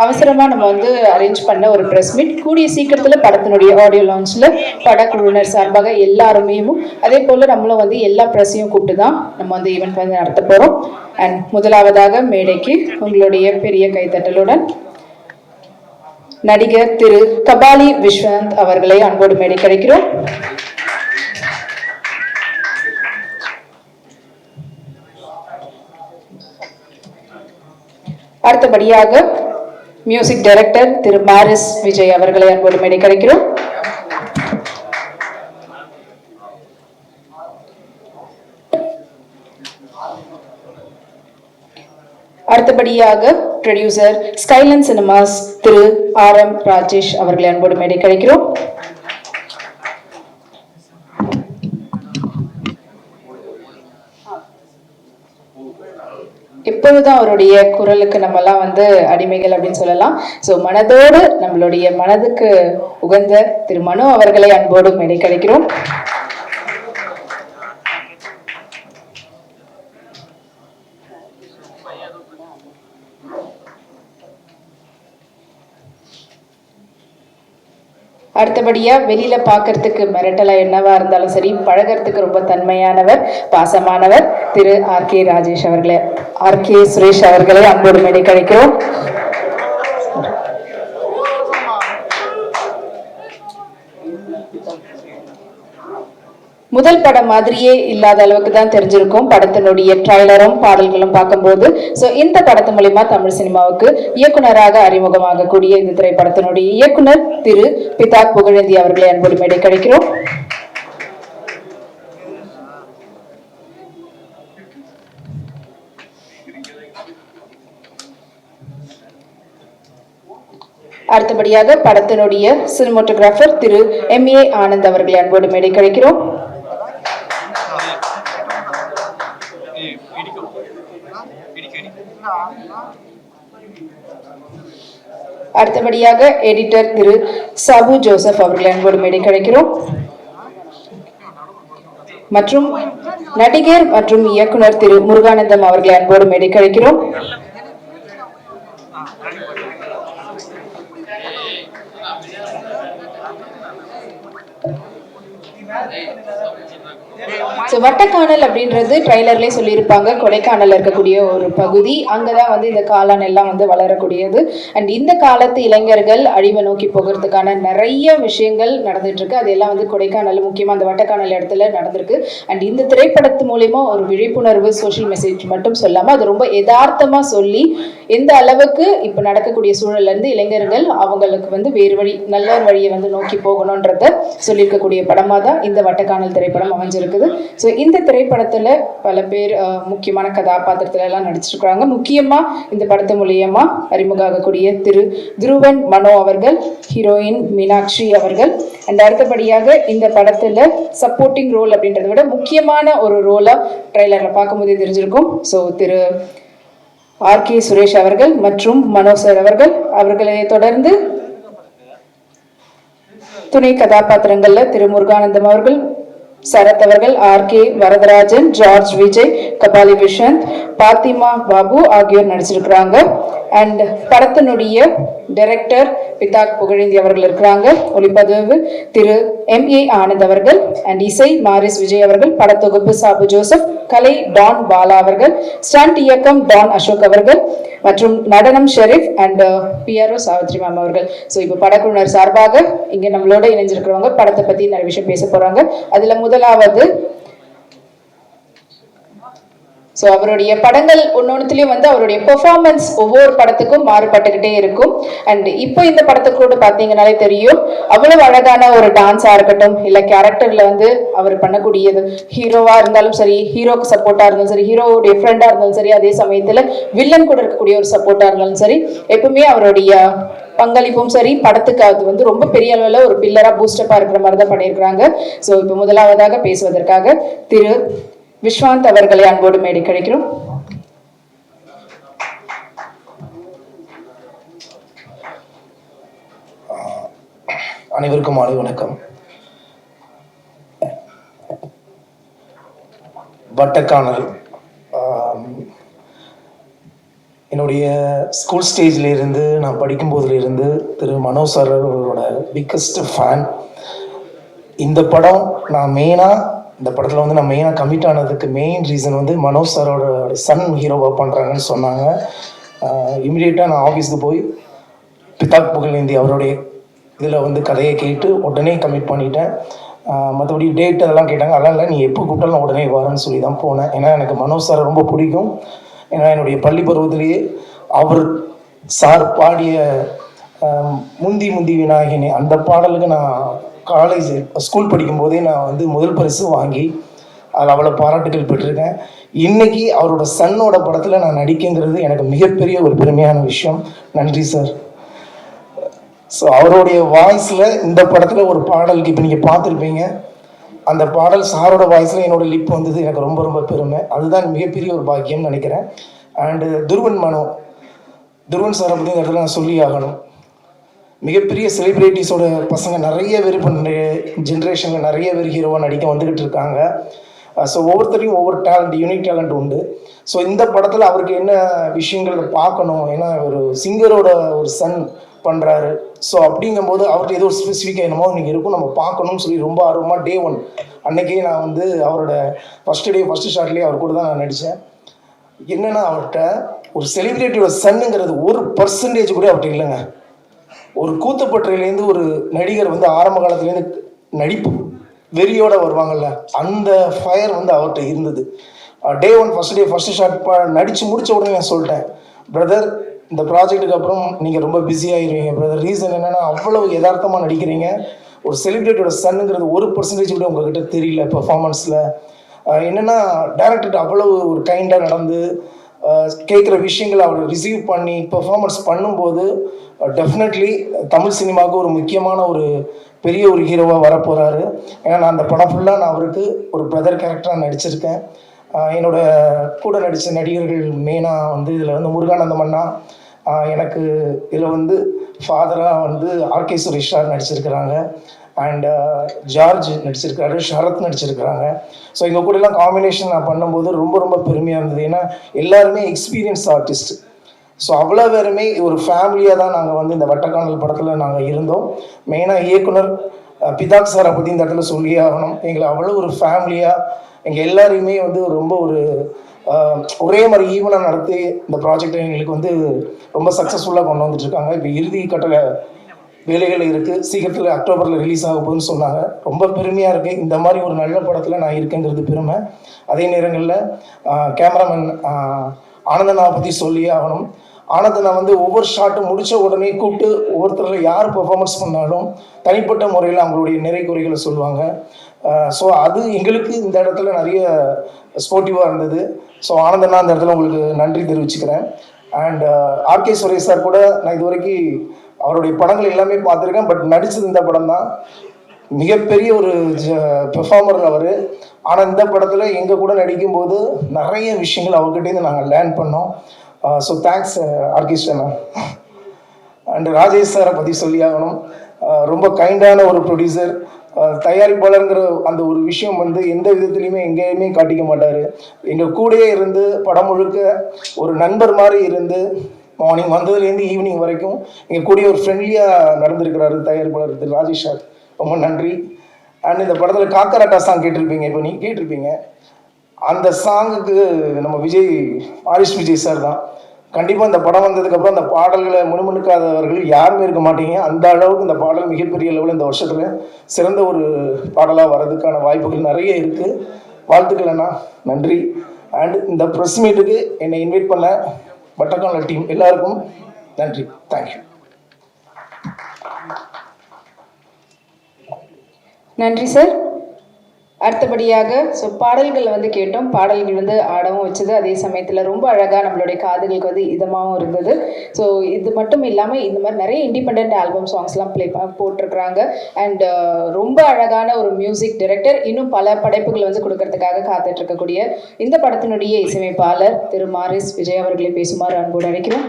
அவசரமாக நம்ம வந்து அரேஞ்ச் பண்ண ஒரு பிரஸ் மீட். கூடிய சீக்கிரத்தில் படத்தினுடைய ஆடியோ லான்ச்ல படக்குழுவினர் சார்பாக எல்லாருமே, அதே போல நம்மளும் வந்து எல்லா பிரஸையும் கூப்பிட்டு தான் நம்ம வந்து ஈவெண்ட் வந்து நடத்த போறோம். அண்ட் முதலாவதாக மேடைக்கு உங்களுடைய பெரிய கைத்தட்டலுடன் நடிகர் திரு கபாலி விஸ்வநாத் அவர்களை அன்போடு மேடை கிடைக்கிறோம். அடுத்தபடியாக மியூசிக் டைரக்டர் திரு மாரிஸ் விஜய் அவர்களை அன்போடு மேடை கிடைக்கிறோம். அடுத்தபடியாக ப்ரொடியூசர் ஸ்கைலைன் சினிமாஸ் திரு ஆர்.எம். ராஜேஷ் அவர்களை அன்போடு மேடை கிடைக்கிறோம். எப்பொழுதும் அவருடைய குரலுக்கு நம்மலாம் வந்து அடிமைகள் அப்படின்னு சொல்லலாம். ஸோ மனதோடு நம்மளுடைய மனதுக்கு உகந்த திரு மனோ அவர்களை அன்போடு மேடை கிடைக்கிறோம். அடுத்தபடியா வெளியில பாக்குறதுக்கு மிரட்டலா என்னவா இருந்தாலும் சரி, பழகிறதுக்கு ரொம்ப தன்மையானவர், பாசமானவர் திரு ஆர்.கே. ராஜேஷ் அவர்களே, ஆர்.கே. சுரேஷ் அவர்களை அன்போடு மேடை கிடைக்கிறோம். முதல் படம் மாதிரியே இல்லாத அளவுக்கு தான் தெரிஞ்சிருக்கும் படத்தினுடைய ட்ரைலரும் பாடல்களும் பார்க்கும்போது. ஸோ இந்த படத்து மூலியமா தமிழ் சினிமாவுக்கு இயக்குனராக அறிமுகமாகக்கூடிய இந்த திரைப்படத்தினுடைய இயக்குனர் திரு பிதாக் புகழேந்தி அவர்களை அன்போடு மேடை கிடைக்கிறோம். அடுத்தபடியாக படத்தினுடைய சினிமோட்டோகிராஃபர் திரு எம்.ஏ. ஆனந்த் அவர்களை அன்போடு மேடை கிடைக்கிறோம். அடுத்தபடியாக எடிட்டர் திரு சாபு ஜோசப் அவர்களை அன்போடு மேடை கிடைக்கிறோம். மற்றும் நடிகர் மற்றும் இயக்குனர் திரு முருகானந்தம் அவர்களை அன்போடு மேடைக்கு அழைக்கிறோம். வட்டக்கானல் அப்படின்றது ட்ரைலர்லேயே சொல்லியிருப்பாங்க, கொடைக்கானல் இருக்கக்கூடிய ஒரு பகுதி. அங்கதான் வந்து இந்த காளான் எல்லாம் வந்து வளரக்கூடியது. அண்ட் இந்த காலத்து இளைஞர்கள் அழிவை நோக்கி போகிறதுக்கான நிறைய விஷயங்கள் நடந்துட்டு இருக்கு. அதெல்லாம் வந்து கொடைக்கானல், முக்கியமா அந்த வட்டக்கானல் இடத்துல நடந்திருக்கு. அண்ட் இந்த திரைப்படத்து மூலியமா ஒரு விழிப்புணர்வு, சோஷியல் மெசேஜ் மட்டும் சொல்லாம அது ரொம்ப யதார்த்தமா சொல்லி எந்த அளவுக்கு இப்ப நடக்கக்கூடிய சூழல்ல இருந்து இளைஞர்கள் அவங்களுக்கு வந்து வேறு வழி, நல்ல வழியை வந்து நோக்கி போகணும்ன்றத சொல்லியிருக்கக்கூடிய படமா தான் இந்த வட்டக்கானல் திரைப்படம் அமைஞ்சிருக்குது. ஸோ இந்த திரைப்படத்துல பல பேர் முக்கியமான கதாபாத்திரத்துல எல்லாம் நடிச்சிருக்கிறாங்க. முக்கியமா இந்த படத்து மூலியமா அறிமுக ஆகக்கூடிய திரு துருவன் மனோ அவர்கள், ஹீரோயின் மீனாட்சி அவர்கள். அண்ட் அடுத்தபடியாக இந்த படத்துல சப்போர்ட்டிங் ரோல் அப்படின்றத விட முக்கியமான ஒரு ரோலா ட்ரெய்லர்ல பார்க்கும்போதே தெரிஞ்சிருக்கும். ஸோ திரு RK சுரேஷ் அவர்கள் மற்றும் மனோ சார் அவர்களை தொடர்ந்து துணை கதாபாத்திரங்கள்ல திரு முருகானந்தம் அவர்கள், சரத் அவர்கள், RK வரதராஜன், ஜார்ஜ் விஜய், கபாலி விஷந்த், பாத்திமா பாபு ஆகியோர் நடிச்சிருக்கிறாங்க. அண்ட் படத்தினுடைய டைரக்டர் பிதாக் புகழேந்தி அவர்கள் இருக்கிறாங்க. ஒளிப்பதிவு திரு MA ஆனந்த் அவர்கள். அண்ட் இசை மாரிஸ் விஜய் அவர்கள். படத்தொகுப்பு சாபு ஜோசப். கலை டான் பாலா அவர்கள். ஸ்டண்ட் இயக்கம் டான் அசோக் அவர்கள் மற்றும் நடனம் Sharif and PRO Savitri ma'am அவர்கள். ஸோ இப்போ படக்குழுவினர் சார்பாக இங்கே நம்மளோட இணைஞ்சிருக்கிறவங்க படத்தை பற்றி நிறைய விஷயம் பேச போறாங்க. அதுல முதலாவது ஸோ அவருடைய படங்கள் ஒன்னொன்னுலயும் வந்து அவருடைய பெர்ஃபார்மன்ஸ் ஒவ்வொரு படத்துக்கும் மாறுபட்டுக்கிட்டே இருக்கும். அண்ட் இப்போ இந்த படத்துக்கு கூட பார்த்தீங்கன்னாலே தெரியும், அவ்வளவு அழகான ஒரு டான்ஸா இருக்கட்டும், இல்லை கேரக்டர்ல வந்து அவர் பண்ணக்கூடியது, ஹீரோவா இருந்தாலும் சரி, ஹீரோக்கு சப்போர்ட்டா இருந்தாலும் சரி, ஹீரோவுடைய ஃப்ரெண்டா இருந்தாலும் சரி, அதே சமயத்துல வில்லன் கூட இருக்கக்கூடிய ஒரு சப்போர்ட்டா இருந்தாலும் சரி, எப்பவுமே அவருடைய பங்களிப்பும் சரி, படத்துக்கு அது வந்து ரொம்ப பெரிய அளவில் ஒரு பில்லரா பூஸ்டப்பா இருக்கிற மாதிரி தான் பண்ணியிருக்கிறாங்க. ஸோ இப்போ முதலாவதாக பேசுவதற்காக திரு விஸ்வாந்த் அவர்களை அன்போடு மேடை கிடைக்கிறோம். அனைவருக்கும் மாலை வணக்கம். வட்டக்கானல் என்னுடைய ஸ்கூல் ஸ்டேஜ்ல இருந்து, நான் படிக்கும் போதுல இருந்து திரு மனோ சார் அவர்களோட பிக்கஸ்ட் ஃபேன். இந்த படம் நான் இந்த படத்தில் வந்து நான் மெயினாக கமிட் ஆனதுக்கு மெயின் ரீசன் வந்து மனோஜ் சாரோட சன் ஹீரோவாக பண்ணுறாங்கன்னு சொன்னாங்க. இமீடியட்டாக நான் ஆஃபீஸுக்கு போய் பிதாக் புகழேந்தி அவருடைய இதில் வந்து கதையை கேட்டு உடனே கமிட் பண்ணிட்டேன். மற்றபடி டேட் அதெல்லாம் கேட்டாங்க. அதெல்லாம் இல்லை, நீ எப்போ கூப்பிட்டாலும் உடனே வரேன்னு சொல்லி தான் போனேன். ஏன்னா எனக்கு மனோஜ் சாரை ரொம்ப பிடிக்கும். ஏன்னா என்னுடைய பள்ளி பருவத்திலேயே அவர் சார் பாடிய முந்தி முந்தி விநாயகனே அந்த பாடலுக்கு நான் காலேஜ் ஸ்கூல் படிக்கும் போதே நான் வந்து முதல் பரிசு வாங்கி அதில் அவ்வளோ பாராட்டுகள் பெற்றிருக்கேன். இன்னைக்கு அவரோட சன்னோட படத்தில் நான் நடிக்குங்கிறது எனக்கு மிகப்பெரிய ஒரு பெருமையான விஷயம். நன்றி சார். ஸோ அவருடைய வாய்ஸில் இந்த படத்தில் ஒரு பாடலுக்கு இப்போ நீங்கள் பார்த்துருப்பீங்க, அந்த பாடல் சாரோட வாய்ஸில் என்னோட லிப் வந்தது எனக்கு ரொம்ப ரொம்ப பெருமை. அதுதான் மிகப்பெரிய ஒரு பாக்கியம்னு நினைக்கிறேன். அண்டு துருவன் சாரை பற்றி இந்த இடத்துல நான் சொல்லி ஆகணும். மிகப்பெரிய செலிப்ரிட்டிஸோட பசங்க நிறைய பேர் இப்போ ஜென்ரேஷனில் நிறைய பேர் ஹீரோவாக நடிக்க வந்துக்கிட்டு இருக்காங்க. ஸோ ஒவ்வொருத்தரையும் ஒவ்வொரு டேலண்ட், யூனிக் டேலண்ட் உண்டு. ஸோ இந்த படத்தில் அவருக்கு என்ன விஷயங்களை பார்க்கணும், ஏன்னா ஒரு சிங்கரோட ஒரு சன் பண்ணுறாரு. ஸோ அப்படிங்கும்போது அவர்கிட்ட ஏதோ ஒரு ஸ்பெசிஃபிக்காக என்னமோ நீங்கள் இருக்கும், நம்ம பார்க்கணும்னு சொல்லி ரொம்ப ஆர்வமாக டே 1 அன்னைக்கே நான் வந்து அவரோட ஃபஸ்ட்டு ஷாட்லேயே அவர் கூட தான் நான் நடித்தேன். என்னென்னா அவர்கிட்ட ஒரு செலிப்ரிட்டியோட சன்னுங்கிறது 1% கூட அவர்கிட்ட இல்லைங்க. ஒரு கூத்துப்பற்றையிலேருந்து ஒரு நடிகர் வந்து ஆரம்ப காலத்துலேருந்து நடிப்பு வெறியோடு வருவாங்கள்ல, அந்த ஃபயர் வந்து அவர்கிட்ட இருந்தது. டே 1 ஃபஸ்ட்டு ஷாட் நடித்து முடித்த உடனே நான் சொல்லிட்டேன், பிரதர் இந்த ப்ராஜெக்ட்டுக்கு அப்புறம் நீங்கள் ரொம்ப பிஸியாகிடுவீங்க பிரதர். ரீசன் என்னென்னா அவ்வளவு யதார்த்தமாக நடிக்கிறீங்க. ஒரு செலிப்ரிட்டியோட சன்னுங்கிறது 1% கூட உங்ககிட்ட தெரியல பெர்ஃபார்மன்ஸில். என்னென்னா டேரக்டர்கிட்ட அவ்வளவு ஒரு கைண்டாக நடந்து கேட்குற விஷயங்களை அவர் ரிசீவ் பண்ணி பெர்ஃபார்மன்ஸ் பண்ணும்போது டெஃபினெட்லி தமிழ் சினிமாவுக்கு ஒரு முக்கியமான ஒரு பெரிய ஒரு ஹீரோவாக வரப்போகிறாரு. ஏன்னா நான் அந்த படம் ஃபுல்லாக நான் அவருக்கு ஒரு பிரதர் கேரக்டராக நடிச்சிருக்கேன். என்னோட கூட நடித்த நடிகர்கள் மெயினாக வந்து இதில் வந்து முருகானந்தம் அண்ணா, எனக்கு இதில் வந்து ஃபாதராக வந்து RK சுரேஷ் சார் நடிச்சிருக்கிறாங்க. அண்ட் ஜார்ஜ் நடிச்சிருக்காரு, ஷரத் நடிச்சிருக்கிறாங்க. ஸோ எங்கள் கூடலாம் காம்பினேஷன் நான் பண்ணும்போது ரொம்ப ரொம்ப பெருமையாக இருந்தது. ஏன்னா எல்லாருமே எக்ஸ்பீரியன்ஸ் ஆர்டிஸ்ட். ஸோ அவ்வளோ பேருமே ஒரு ஃபேமிலியாக தான் நாங்கள் வந்து இந்த வட்டக்கானல் படத்தில் நாங்கள் இருந்தோம். மெயினாக இயக்குனர் பிதாக் சாரை பற்றி இந்த இடத்துல சொல்லியே ஆகணும். எங்களை அவ்வளோ ஒரு ஃபேமிலியாக எங்கள் எல்லாரையுமே வந்து ரொம்ப ஒரு ஒரே மாதிரி ஈவனாக நடத்தி இந்த ப்ராஜெக்டை எங்களுக்கு வந்து ரொம்ப சக்ஸஸ்ஃபுல்லாக கொண்டு வந்துட்டுருக்காங்க. இப்போ இறுதி கட்ட வேலைகள் இருக்குது. சீக்கிரத்தில் அக்டோபரில் ரிலீஸ் ஆக போகுதுன்னு சொன்னாங்க. ரொம்ப பெருமையாக இருக்குது. இந்த மாதிரி ஒரு நல்ல படத்தில் நான் இருக்கேங்கிறது பெருமை. அதே நேரங்களில் கேமராமேன் ஆனந்தனாவை பற்றி சொல்லியே ஆகணும். ஆனந்தனா வந்து ஒவ்வொரு ஷாட்டும் முடித்த உடனே கூப்பிட்டு ஒவ்வொருத்தரில் யார் பெர்ஃபார்மன்ஸ் பண்ணாலும் தனிப்பட்ட முறையில் அவங்களுடைய நிறை குறைகளை சொல்லுவாங்க. ஸோ அது எங்களுக்கு இந்த இடத்துல நிறைய ஸ்போர்ட்டிவாக இருந்தது. ஸோ ஆனந்தனா அந்த இடத்துல உங்களுக்கு நன்றி தெரிவிச்சுக்கிறேன். அண்ட் ஆர்கே சுரேஷ் சார் கூட நான் இது வரைக்கும் அவருடைய படங்கள் எல்லாமே பார்த்துருக்கேன். பட் நடித்தது இந்த படம் தான். மிகப்பெரிய ஒரு பெர்ஃபார்மர் அவர். ஆனால் இந்த படத்தில் எங்கள் கூட நடிக்கும்போது நிறைய விஷயங்கள் அவர்கிட்டேருந்து நாங்கள் லேர்ன் பண்ணோம். So thanks orchestra. And Rajesh சாரை பற்றி சொல்லி ஆகணும். ரொம்ப கைண்டான ஒரு ப்ரொடியூசர். தயாரிப்பாளருங்கிற அந்த ஒரு விஷயம் வந்து எந்த விதத்துலையுமே எங்கேயுமே காட்டிக்க மாட்டார். எங்கள் கூடயே இருந்து படம் முழுக்க ஒரு நண்பர் மாதிரி இருந்து மார்னிங் வந்ததுலேருந்து ஈவினிங் வரைக்கும் எங்கள் கூடயே ஒரு ஃப்ரெண்ட்லியாக நடந்திருக்கிறாரு தயாரிப்பாளர் திரு ராஜேஷ் சார். ரொம்ப நன்றி. அண்ட் இந்த படத்தில் காக்கராட்டா சாங் கேட்டிருப்பீங்க. இப்போ நீங்கள் கேட்டிருப்பீங்க. அந்த சாங்குக்கு நம்ம ஆரிஷ் விஜய் சார் தான். கண்டிப்பாக இந்த படம் வந்ததுக்கப்புறம் அந்த பாடல்களை முணுமுணுக்காதவர்கள் யாருமே இருக்க மாட்டீங்க. அந்த அளவுக்கு இந்த பாடல் மிகப்பெரிய அளவில் இந்த வருஷத்தில் சிறந்த ஒரு பாடலாக வர்றதுக்கான வாய்ப்புகள் நிறைய இருக்குது. வாழ்த்துக்கள் அண்ணா, நன்றி. அண்ட் இந்த ப்ரெஸ் மீட்டுக்கு என்னை இன்வைட் பண்ண வட்டக்கானல் டீம் எல்லாருக்கும் நன்றி. தேங்க்யூ. நன்றி சார். அடுத்தபடியாக பாடல்கள் வந்து கேட்டோம். பாடல்கள் வந்து ஆடவும் வச்சது, அதே சமயத்தில் ரொம்ப அழகாக நம்மளுடைய காதுகளுக்கு வந்து இதமாகவும் இருந்தது. ஸோ இது மட்டும் இல்லாமல் இந்த மாதிரி நிறைய இண்டிபெண்ட் ஆல்பம் சாங்ஸ்லாம் போட்டிருக்கிறாங்க. அண்ட் ரொம்ப அழகான ஒரு மியூசிக் டைரக்டர். இன்னும் பல படைப்புகள் வந்து கொடுக்கறதுக்காக காத்துட்டு இருக்கக்கூடிய இந்த படத்தினுடைய இசையமைப்பாளர் திரு மாரிஸ் விஜய் அவர்களை பேசுமாறு அன்போடு அழைக்கிறோம்.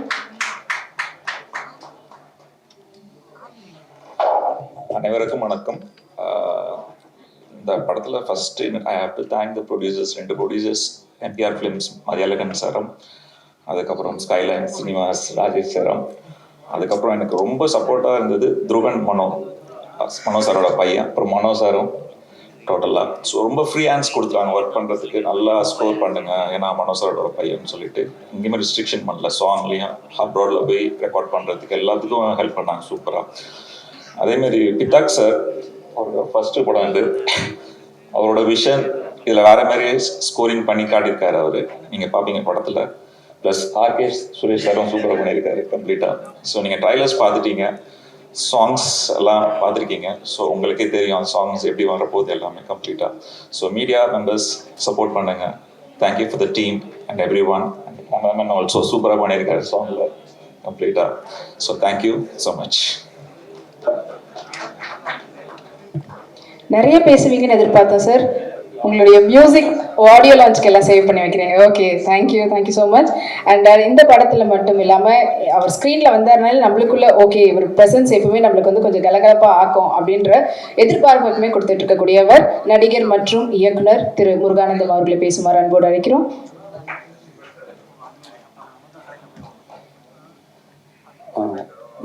அனைவருக்கும் வணக்கம். இந்த படத்தில் first I have to thank the producers, 2 producers, MBR films Mathiyazhagan சாரம், அதுக்கப்புறம் ஸ்கைலைன் சினிமாஸ் ராஜேஷ் சாரம். அதுக்கப்புறம் எனக்கு ரொம்ப சப்போர்ட்டாக இருந்தது துருவன் மனோ சாரோட பையன், அப்புறம் மனோ சாரும் டோட்டலாக. ஸோ ரொம்ப ஃப்ரீ ஹேண்ட்ஸ் கொடுத்துருவாங்க ஒர்க் பண்ணுறதுக்கு. நல்லா ஸ்கோர் பண்ணுங்க, ஏன்னா மனோ சாரோட பையன் சொல்லிட்டு எங்கேயுமே ரெஸ்ட்ரிக்ஷன் பண்ணல. சாங்லேயும் அப்ராடில் போய் ரெக்கார்ட் பண்ணுறதுக்கு எல்லாத்துக்கும் ஹெல்ப் பண்ணாங்க சூப்பராக. அதேமாரி பிதாக் சார் அவரோட ஃபஸ்ட்டு படம் வந்து அவரோட விஷன் இதில் வேறு மாதிரி ஸ்கோரிங் பண்ணி காட்டியிருக்காரு அவர். நீங்கள் பார்ப்பீங்க படத்தில். ப்ளஸ் ஆர்கே சுரேஷ் சாரும் சூப்பராக பண்ணியிருக்காரு கம்ப்ளீட்டாக. ஸோ நீங்கள் ட்ரைலர்ஸ் பார்த்துட்டீங்க, சாங்ஸ் எல்லாம் பார்த்துருக்கீங்க. ஸோ உங்களுக்கே தெரியும் அந்த சாங்ஸ் எப்படி வரப்போகுது எல்லாமே கம்ப்ளீட்டாக. ஸோ மீடியா மெம்பர்ஸ் சப்போர்ட் பண்ணுங்கள். Thank you for the team and every one. And also சூப்பராக பண்ணியிருக்காரு சாங்கில் கம்ப்ளீட்டாக. So thank you so much. நிறைய பேசுவீங்கன்னு எதிர்பார்த்தேன் சார். உங்களுடைய மியூசிக் ஆடியோ லான்ச்சுக்கு எல்லாம் சேவ் பண்ணி வைக்கிறீங்க. Okay, thank you so much. And இந்த படத்தில் மட்டும் இல்லாமல் அவர் ஸ்க்ரீனில் வந்தாருனால நம்மளுக்குள்ள ஓகே இவர் ப்ரெசன்ஸ் எப்பவுமே நம்மளுக்கு வந்து கொஞ்சம் கலகலப்பாக ஆக்கும் அப்படின்ற எதிர்பார்ப்பு எப்பவுமே கொடுத்துட்டு இருக்கக்கூடியவர் நடிகர் மற்றும் இயக்குனர் திரு முருகானந்தம் அவர்களை பேசுமாறு அன்போடு அழைக்கிறோம்.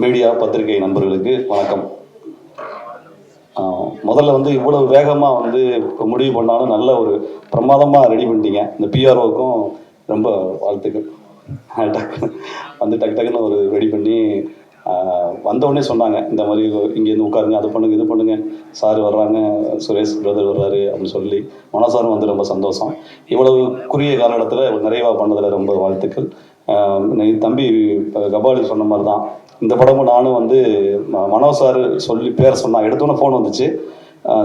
மீடியா பத்திரிகை நண்பர்களுக்கு வணக்கம். முதல்ல வந்து இவ்வளவு வேகமாக வந்து முடிவு பண்ணாலும் நல்ல ஒரு பிரமாதமாக ரெடி பண்ணிட்டீங்க. இந்த பிஆர்ஓக்கும் ரொம்ப வாழ்த்துக்கள். வந்து டக்குன்னு ஒரு ரெடி பண்ணி வந்தவுடனே சொன்னாங்க இந்த மாதிரி இங்கேருந்து உட்காருங்க, அது பண்ணுங்க, இது பண்ணுங்க, சார் வர்றாங்க, சுரேஷ் பிரதர் வர்றாரு அப்படின்னு சொல்லி மனசாரும் வந்து ரொம்ப சந்தோஷம். இவ்வளவு குறுகிய காலகட்டத்தில் நிறைவாக பண்ணதில் ரொம்ப வாழ்த்துக்கள். தம்பி கபாலி சொன்ன மாதிரி தான் இந்த படமும் நானும் வந்து மனோ சார் சொல்லி பேரை சொன்னாங்க. எடுத்தோன்னே ஃபோன் வந்துச்சு,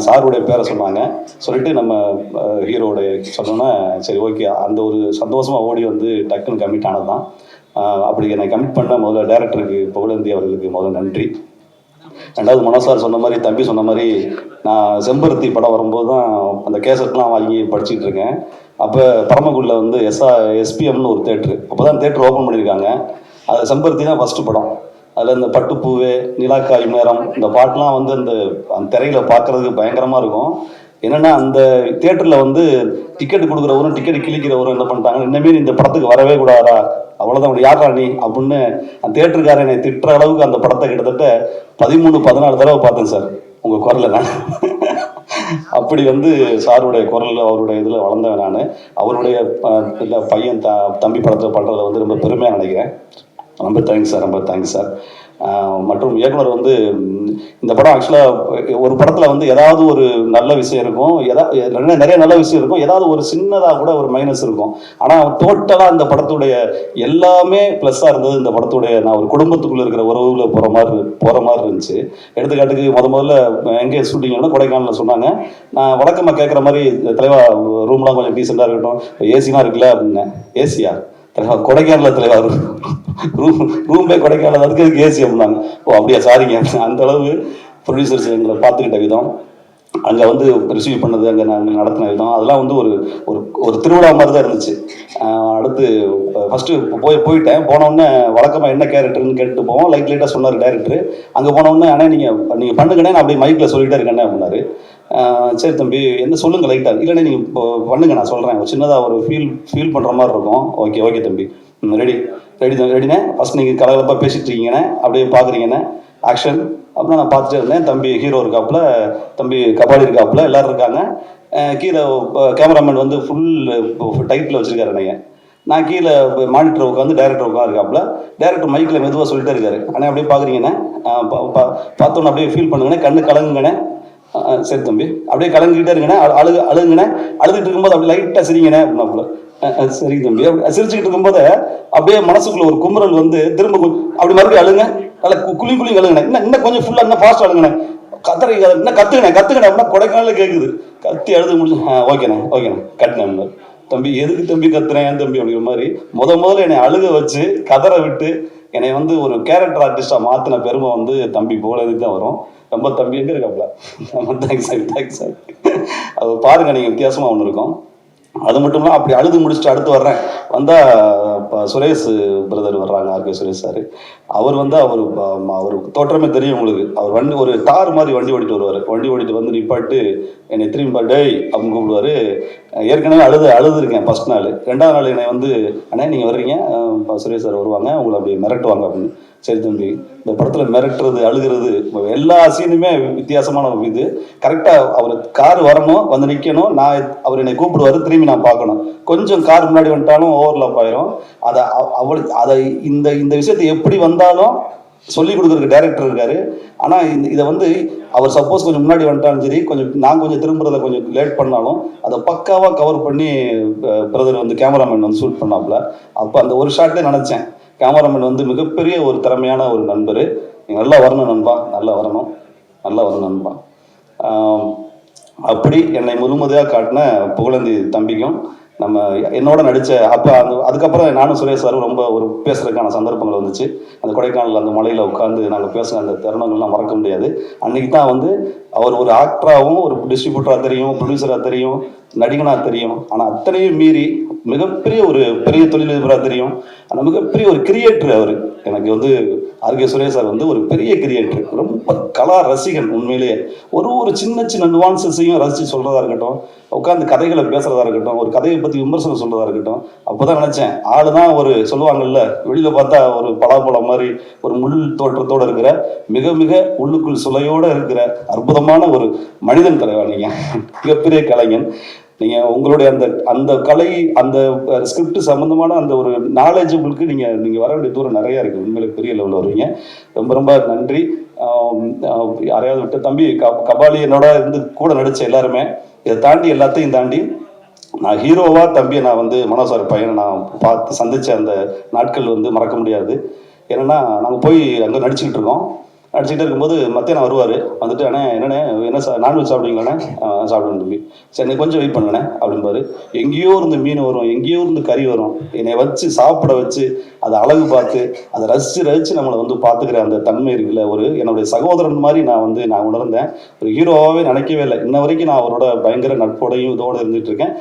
சாருடைய பேரை சொன்னாங்க. சொல்லிட்டு நம்ம ஹீரோடைய சொன்னோன்னா சரி ஓகே, அந்த ஒரு சந்தோஷமாக ஓடி வந்து டக்குன்னு கமிட் ஆனது தான். அப்படி என்னை கமிட் பண்ண முதல்ல டைரக்டருக்கு புகழேந்தி அவர்களுக்கு முதல்ல நன்றி. ரெண்டாவது மனோ சார் சொன்ன மாதிரி, தம்பி சொன்ன மாதிரி, நான் செம்பருத்தி படம் வரும்போது தான் அந்த கேசட்லாம் வாங்கி படிச்சுட்டு இருக்கேன். அப்போ பரமக்குடியில் வந்து எஸ்பிஎம்னு ஒரு தேட்ரு, அப்போ தான் தேட்ரு ஓப்பன் பண்ணியிருக்காங்க. அது செம்பருத்தி தான் ஃபஸ்ட்டு படம். அதில் இந்த பட்டுப்பூவே, நிலாக்காயும் நேரம், இந்த பாட்டெலாம் வந்து அந்த திரையில் பார்க்குறதுக்கு பயங்கரமாக இருக்கும். என்னென்னா அந்த தியேட்டரில் வந்து டிக்கெட் கொடுக்குறவரும் டிக்கெட் கிழிக்கிறவரும் என்ன பண்ணிட்டாங்க, இனிமேல் இந்த படத்துக்கு வரவே கூடாதா, அவ்வளோதான் யாரா நீ அப்படின்னு அந்த தியேட்டருக்காரன் என்னை திட்டுற அளவுக்கு அந்த படத்தை கிட்டத்தட்ட 13-14 தடவை பார்த்தேன் சார் உங்கள் குரலில் நான். அப்படி வந்து சாருடைய குரல் அவருடைய இதில் வளர்ந்தவன் நான். அவருடைய இந்த பையன் தம்பி படத்தை பண்ணுறதை வந்து ரொம்ப பெருமையாக நினைக்கிறேன். ரொம்ப தேங்க்ஸ் சார், ரொம்ப தேங்க்ஸ் சார். மற்றும் இயக்குனர் வந்து இந்த படம் ஆக்சுவலாக ஒரு படத்தில் வந்து ஏதாவது ஒரு நல்ல விஷயம் இருக்கும், நிறைய நல்ல விஷயம் இருக்கும், ஏதாவது ஒரு சின்னதாக கூட ஒரு மைனஸ் இருக்கும். ஆனால் டோட்டலாக இந்த படத்துடைய எல்லாமே ப்ளஸ்ஸாக இருந்தது. இந்த படத்துடைய நான் ஒரு குடும்பத்துக்குள்ளே இருக்கிற உறவுல போகிற மாதிரி இருந்துச்சு. எடுத்துக்காட்டுக்கு முதல்ல எங்கே ஷூட்டிங்னா கொடைக்கானலில் சொன்னாங்க. நான் வழக்கமாக கேட்குற மாதிரி தலைவா ரூம்லாம் கொஞ்சம் டீசெண்டாக இருக்கட்டும், ஏசிலாம் இருக்குல்ல அப்படின்னேன். ஏசியா தலைவா? கொடைக்கானல தலைவா ரூம்பே கொடைக்கானல், அதுக்கு ஏசி அப்படின்னாங்க. ஓ அப்படியா, சாரிங்க. அந்த அளவு ப்ரொடியூசர்ஸ் எங்களை பார்த்துக்கிட்ட விதம், அங்கே வந்து ரிசீவ் பண்ணது, அங்கே நாங்கள் நடத்தின விதம், அதெல்லாம் வந்து ஒரு ஒரு திருவிழா மாதிரி தான் இருந்துச்சு. அடுத்து ஃபஸ்ட்டு போயிட்டேன். போனோடனே வழக்கமாக என்ன கேரக்டர்னு கேட்டு போவோம். லைட்டாக சொன்னார் டேரக்டர். அங்கே போனோடனே ஆனால் நீங்கள் பண்ணுங்கண்ணே, நான் அப்படியே மைக்கில் சொல்லிகிட்டே இருக்கேண்ணே அப்படின்னாரு. சரி தம்பி என்ன சொல்லுங்கள் லைட்டாக, இல்லைண்ணே நீங்கள் இப்போ பண்ணுங்க நான் சொல்கிறேன், சின்னதாக ஒரு ஃபீல் பண்ணுற மாதிரி இருக்கும். ஓகே தம்பி, ரெடிண்ணே. ஃபஸ்ட் நீங்கள் கலகலப்பாக பேசிகிட்டு இருக்கீங்கண்ணே, அப்படியே பார்க்குறீங்கண்ணே, ஆக்ஷன் அப்படின்னா நான் பார்த்துட்டே இருந்தேன். தம்பி ஹீரோ இருக்காப்புல, தம்பி கபாடி இருக்காப்புல, எல்லோரும் இருக்காங்க. கீழே கேமராமேன் வந்து ஃபுல் டைட்டில் வச்சுருக்காரு அன்னைங்க. நான் கீழே மானிட்டர் உட்காந்து டைரக்டர் உட்காந்துருக்காப்புல. டைரக்டர் மைக்கில் மெதுவாக சொல்லிட்டே இருக்காரு. அண்ணே அப்படியே பார்க்குறீங்கண்ணே, பார்த்தோன்னே அப்படியே ஃபீல் பண்ணுங்கண்ணே, கண்ணு கலங்குங்கண்ணே. சரி தம்பி, அப்படியே கலங்கிக்கிட்டே இருங்கண்ணே, அழுகுங்கண்ணே, அழுதுகிட்டு இருக்கும்போது அப்படியே லைட்டாக சிரிங்கண்ணே அப்படின்னாப்புல. சரி தம்பி. அப்படி சிரிச்சுக்கிட்டு இருக்கும்போது அப்படியே மனசுக்குள்ள ஒரு குமுறல் வந்து திரும்ப அப்படி மறுபடியும் அழுங்க, நல்லா குழி அழுங்கண்ணே, இன்னும் கொஞ்சம் ஃபுல்லாக இன்னும் ஃபாஸ்ட் அழுங்கண்ணே, இன்னும் கத்துக்கணே அப்படின்னா கொடைக்கானல கேட்குது. கத்தி அழுது முடிச்சு ஓகேண்ணே கட்டினேன். தம்பி எதுக்கு தம்பி கத்துறேன் தம்பி அப்படிங்கிற மாதிரி முதல்ல என்னை அழுக வச்சு கதற விட்டு என்னை வந்து ஒரு கேரக்டர் ஆர்டிஸ்டாக மாற்றின பெருமை வந்து தம்பி போலதுக்கு தான் வரும். ரொம்ப தம்பி எங்கே இருக்காப்புல. Thanks sir. அது பாருங்க, நீங்கள் வித்தியாசமாக ஒன்று இருக்கும். அது மட்டும் இல்லாமல் அப்படி அழுது முடிச்சுட்டு அடுத்து வர்றேன். வந்தால் இப்போ சுரேஷ் பிரதர் வர்றாங்க, ஆர்கே சுரேஷ் சார். அவர் வந்து அவர் தோற்றமே தெரியும் உங்களுக்கு. அவர் ஒரு தார் மாதிரி வண்டி ஓடிட்டு வருவார். வண்டி ஓடிட்டு வந்து நிப்பாட்டு என்னை திரும்பி டேய் அப்படின்னு கூப்பிடுவார். ஏற்கனவே அழுதுருக்கேன் ஃபஸ்ட் நாள். 2வது நாள் என்னை வந்து அண்ணே நீங்கள் வர்றீங்க, சுரேஷ் சார் வருவாங்க, உங்களை அப்படி மிரட்டுவாங்க அப்படின்னு. சரி தம்பி, இந்த படத்தில் மிரட்டுறது அழுகிறது எல்லா சீனுமே வித்தியாசமான இது. கரெக்டாக அவர் கார் வரணும், வந்து நிற்கணும், அவர் என்னை கூப்பிடுவார், திரும்பி நான் பார்க்கணும். கொஞ்சம் கார் முன்னாடி வந்துட்டாலும் ஓவர்லாப் ஆயிரும். அதை இந்த விஷயத்தை எப்படி வந்தாலும் சொல்லிக் கொடுக்குறதுக்கு டைரக்டர் இருக்காரு. ஆனால் இதை வந்து அவர் சப்போஸ் கொஞ்சம் முன்னாடி வந்துட்டாலும் சரி, நான் கொஞ்சம் திரும்புறதை கொஞ்சம் லேட் பண்ணாலும் அதை பக்காவாக கவர் பண்ணி பிரதர் வந்து கேமராமேன் வந்து ஷூட் பண்ணாப்புல. அப்போ அந்த ஒரு ஷாட்லேயே நினச்சேன், கேமராமேன் வந்து மிகப்பெரிய ஒரு திறமையான ஒரு நண்பர். நீங்கள் நல்லா வரணும் நண்பா, நல்லா வரணும் நண்பா. அப்படி என்னை முழுமதியாக காட்டின புகழேந்தி தம்பிக்கும் என்னோட நடித்த அப்போ அதுக்கப்புறம் நானும் சுரேஷ் சாரும் ரொம்ப ஒரு பேசுறதுக்கான சந்தர்ப்பங்கள் வந்துச்சு. அந்த கொடைக்கானல் அந்த மலையில் உட்காந்து நாங்கள் பேசுகிற அந்த தருணங்கள்லாம் மறக்க முடியாது. அன்றைக்கி தான் வந்து அவர் ஒரு ஆக்டராகவும் ஒரு டிஸ்ட்ரிபியூட்டராக தெரியும், ப்ரொடியூசராக தெரியும், நடிகனாக தெரியும். ஆனால் அத்தனையும் மீறி மிகப்பெரிய ஒரு பெரிய தொழிலதிபராக தெரியும். ஆனால் மிகப்பெரிய ஒரு கிரியேட்டர் அவர். எனக்கு வந்து ஆர்கே சுரேஷ் சார் வந்து ஒரு பெரிய கிரியேட்டர், ரொம்ப கலா ரசிகன். உண்மையிலேயே ஒரு சின்ன நுவான்சஸையும் ரசித்து சொல்கிறதா இருக்கட்டும், உட்காந்து கதைகளை பேசுகிறதா இருக்கட்டும், ஒரு கதையை பற்றி விமர்சனம் சொல்கிறதா இருக்கட்டும். அப்போ தான் நினச்சேன், ஆள் தான் ஒரு சொல்லுவாங்கல்ல, வெளியில் பார்த்தா ஒரு பலாப்பழம் மாதிரி ஒரு முள் தோற்றத்தோடு இருக்கிற மிக உள்ளுக்குள் சுளையோடு இருக்கிற அற்புதமான ஒரு மனிதன் தலைவா. நீங்கள் மிகப்பெரிய கலைஞன். நீங்கள் உங்களுடைய அந்த கலை, அந்த ஸ்கிரிப்ட் சம்மந்தமான அந்த ஒரு நாலேஜபிளுக்கு நீங்கள் வர வேண்டிய தூரம் நிறையா இருக்குது. உண்மையிலே பெரிய லெவலில் வருவீங்க. ரொம்ப நன்றி. யாரையாவது விட்டு தம்பி கபாலி என்னோட இருந்து கூட நடித்த எல்லாருமே, இதை தாண்டி எல்லாத்தையும் தாண்டி நான் ஹீரோவாக தம்பியை நான் வந்து மனோசார் பையனை நான் பார்த்து சந்தித்த அந்த நாட்கள் வந்து மறக்க முடியாது. ஏன்னா நாங்கள் போய் அங்கே நடிச்சுக்கிட்டு இருக்கோம். நடிச்சுக்கிட்டே இருக்கும்போது மத்தியானம் வருவார். வந்துட்டு அண்ணே என்னண்ணே என்ன நான்வெஜ் சாப்பிடுவீங்களாண்ணே? சாப்பிடுவேன் தம்பி. சரி கொஞ்சம் வெயிட் பண்ணுங்கண்ணே அப்படின்பாரு. எங்கேயோ இருந்து மீன் வரும், எங்கேயோ இருந்து கறி வரும். என்னை வச்சு சாப்பிட வச்சு அதை அழகு பார்த்து அதை ரசித்து நம்மளை வந்து பார்த்துக்கிற அந்த தன்மை இருக்குல்ல, என்னுடைய சகோதரன் மாதிரி நான் உணர்ந்தேன். ஒரு ஹீரோவாகவே நினைக்கவே இல்லை. இன்ன வரைக்கும் நான் அவரோட பயங்கர நட்போடையும் இதோடு இருந்துகிட்டு இருக்கேன்.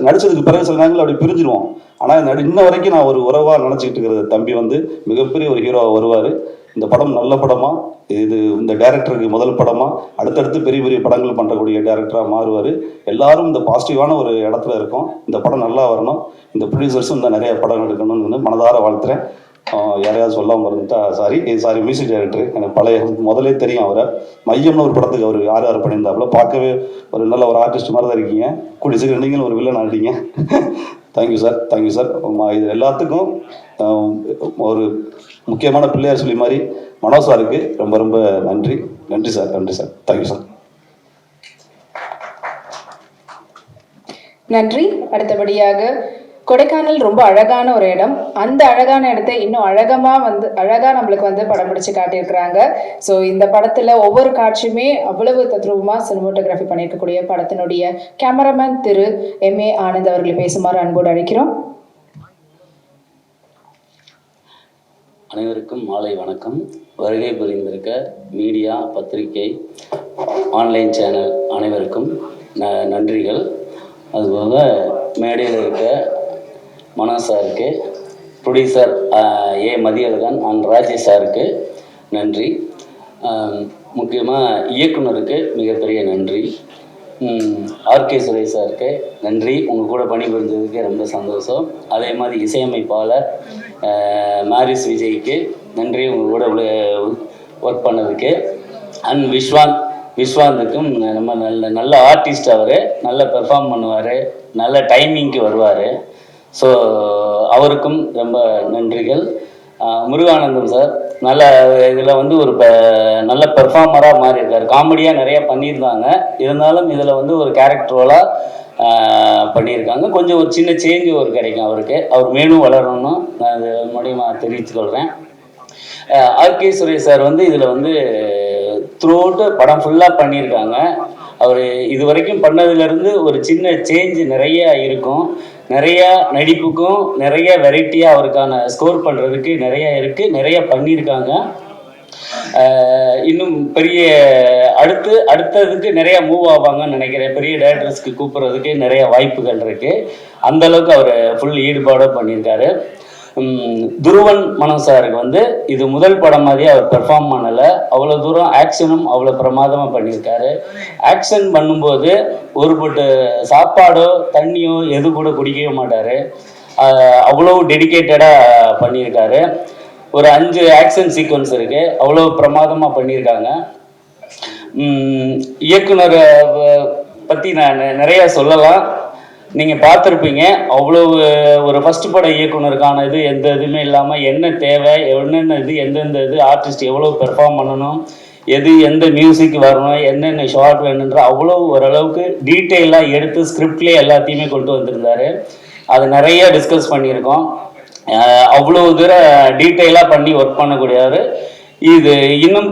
நடிச்சதுக்கு பிறகு சில நேரங்கள் அப்படி பிரிஞ்சிருவோம். ஆனால் இன்ன வரைக்கும் நான் ஒரு உறவாக நினச்சிக்கிட்டு இருக்கிற தம்பி வந்து மிகப்பெரிய ஒரு ஹீரோவாக வருவார். இந்த படம் நல்ல படமாக, இது இந்த டைரக்டருக்கு முதல் படமாக, அடுத்தடுத்து பெரிய பெரிய படங்கள் பண்ணுறக்கூடிய டைரக்டராக மாறுவார். எல்லாரும் இந்த பாசிட்டிவான ஒரு இடத்துல இருக்கோம். இந்த படம் நல்லா வரணும், இந்த ப்ரொடியூசர்ஸும் இந்த நிறைய படம் எடுக்கணும்னு மனதார வாழ்த்துறேன். யாரையாவது சொல்லாமல் இருந்துட்டா சாரி. மியூசிக் டைரக்டர் எனக்கு பழைய முதலே தெரியும் அவரை. மையம்னு ஒரு படத்துக்கு அவர் 6 பண்ணியிருந்தாப்புல, பார்க்கவே ஒரு நல்ல ஒரு ஆர்டிஸ்ட் மாதிரி தான் இருக்கீங்க. கூடிய சீக்கிரம் நீங்களும் ஒரு வில்லன் ஆகிட்டீங்க. Thank you sir, thank you sir. இது எல்லாத்துக்கும் ஒரு முக்கியமான பிள்ளையார் சொல்லி மாதிரி மனோ சாருக்கு ரொம்ப ரொம்ப நன்றி. நன்றி சார், நன்றி சார், தேங்க்யூ சார். நன்றி. அடுத்தபடியாக கொடைக்கானல் ரொம்ப அழகான ஒரு இடம். அந்த அழகான இடத்தை இன்னும் அழகா நம்மளுக்கு வந்து படம் பிடிச்சு காட்டியிருக்கிறாங்க. ஸோ இந்த படத்துல ஒவ்வொரு காட்சியுமே அவ்வளவு தத்ரூபமா சினிமோட்டோகிராஃபி பண்ணியிருக்கக்கூடிய படத்தினுடைய கேமராமேன் திரு M.A. ஆனந்த் அவர்களை பேசுமாறு அன்போடு அழைக்கிறோம். அனைவருக்கும் மாலை வணக்கம். வருகை புரிந்திருக்க மீடியா, பத்திரிகை, ஆன்லைன் சேனல் அனைவருக்கும் நன்றிகள். அதுபோக மேடையில் இருக்க மனோ சாருக்கு, producer A. Mathiyazhagan and Rajesh சாருக்கு நன்றி. முக்கியமாக இயக்குனருக்கு மிகப்பெரிய நன்றி. R.K. சுரேஷ் சாருக்கு நன்றி. உங்கள் கூட பணிபுரிஞ்சதுக்கு ரொம்ப சந்தோஷம். அதே மாதிரி இசையமைப்பாளர் மாரிஸ் விஜய்க்கு நன்றி, உங்கள் கூட ஒர்க் பண்ணதுக்கு. அண்ட் விஸ்வாந்துக்கும் நம்ம நல்ல ஆர்டிஸ்ட். அவர் நல்ல பெர்ஃபார்ம் பண்ணுவார், நல்ல டைமிங்க்கு வருவார். ஸோ அவருக்கும் ரொம்ப நன்றிகள். முருகானந்தம் சார் நல்ல இதில் வந்து ஒரு நல்ல பெர்ஃபார்மராக மாறி இருக்கார். காமெடியாக நிறையா பண்ணியிருந்தாங்க, இருந்தாலும் இதில் வந்து ஒரு கேரக்டர் ரோலாக பண்ணியிருக்காங்க. கொஞ்சம் ஒரு சின்ன சேஞ்சு ஒரு கிடைக்கும் அவருக்கு. அவர் மேலும் வளரணும்னு நான் அது மூலியமாக தெரிவித்துக்கொள்கிறேன். R.K. சுரேஷ் சார் வந்து இதில் வந்து த்ரூ அவுட்டு படம் ஃபுல்லாக பண்ணியிருக்காங்க. அவர் இது வரைக்கும் பண்ணதுலேருந்து ஒரு சின்ன சேஞ்சு நிறைய இருக்கும். நிறையா நடிப்புக்கும் நிறைய வெரைட்டியாக அவருக்கான ஸ்கோர் பண்ணுறதுக்கு நிறையா இருக்குது, நிறைய பண்ணியிருக்காங்க. இன்னும் பெரிய அடுத்ததுக்கு நிறையா மூவ் ஆவாங்கன்னு நினைக்கிறேன். பெரிய டைரக்டர்ஸ்க்கு கூப்பிட்றதுக்கு நிறைய வாய்ப்புகள் இருக்குது. அந்தளவுக்கு அவர் ஃபுல் ஈடுபாடாக பண்ணியிருக்காரு. துருவன் மனோ சாருக்கு வந்து இது முதல் படம் மாதிரி அவர் பெர்ஃபார்ம் பண்ணலை. அவ்வளோ தூரம் ஆக்ஷனும் அவ்வளோ பிரமாதமாக பண்ணியிருக்காரு. ஆக்ஷன் பண்ணும்போது ஒரு பொட்டு சாப்பாடோ தண்ணியோ எது கூட குடிக்கவே மாட்டார். அவ்வளோ டெடிக்கேட்டடாக பண்ணியிருக்காரு. ஒரு 5 ஆக்ஷன் சீக்வன்ஸ் இருக்குது, அவ்வளோ பிரமாதமாக பண்ணியிருக்காங்க. இயக்குனரை பற்றி நான் நிறையா சொல்லலாம், நீங்கள் பார்த்துருப்பீங்க. அவ்வளோ ஒரு ஃபஸ்ட்டு பட இயக்குனருக்கான இது எந்த இதுவுமே இல்லாமல் என்ன தேவை, என்னென்ன இது, எந்தெந்த இது ஆர்டிஸ்ட் எவ்வளோ பெர்ஃபார்ம் பண்ணணும், எந்த மியூசிக் வரணும், என்னென்ன ஷார்ட் வேணுன்ற அவ்வளோ ஓரளவுக்கு டீட்டெயிலாக எடுத்து ஸ்கிரிப்ட்லேயே எல்லாத்தையுமே கொண்டு வந்திருந்தார். அது நிறைய டிஸ்கஸ் பண்ணியிருக்கோம். அவ்வளோ தூரம் டீட்டெயிலாக பண்ணி ஒர்க் பண்ணக்கூடியவர். இது இன்னும்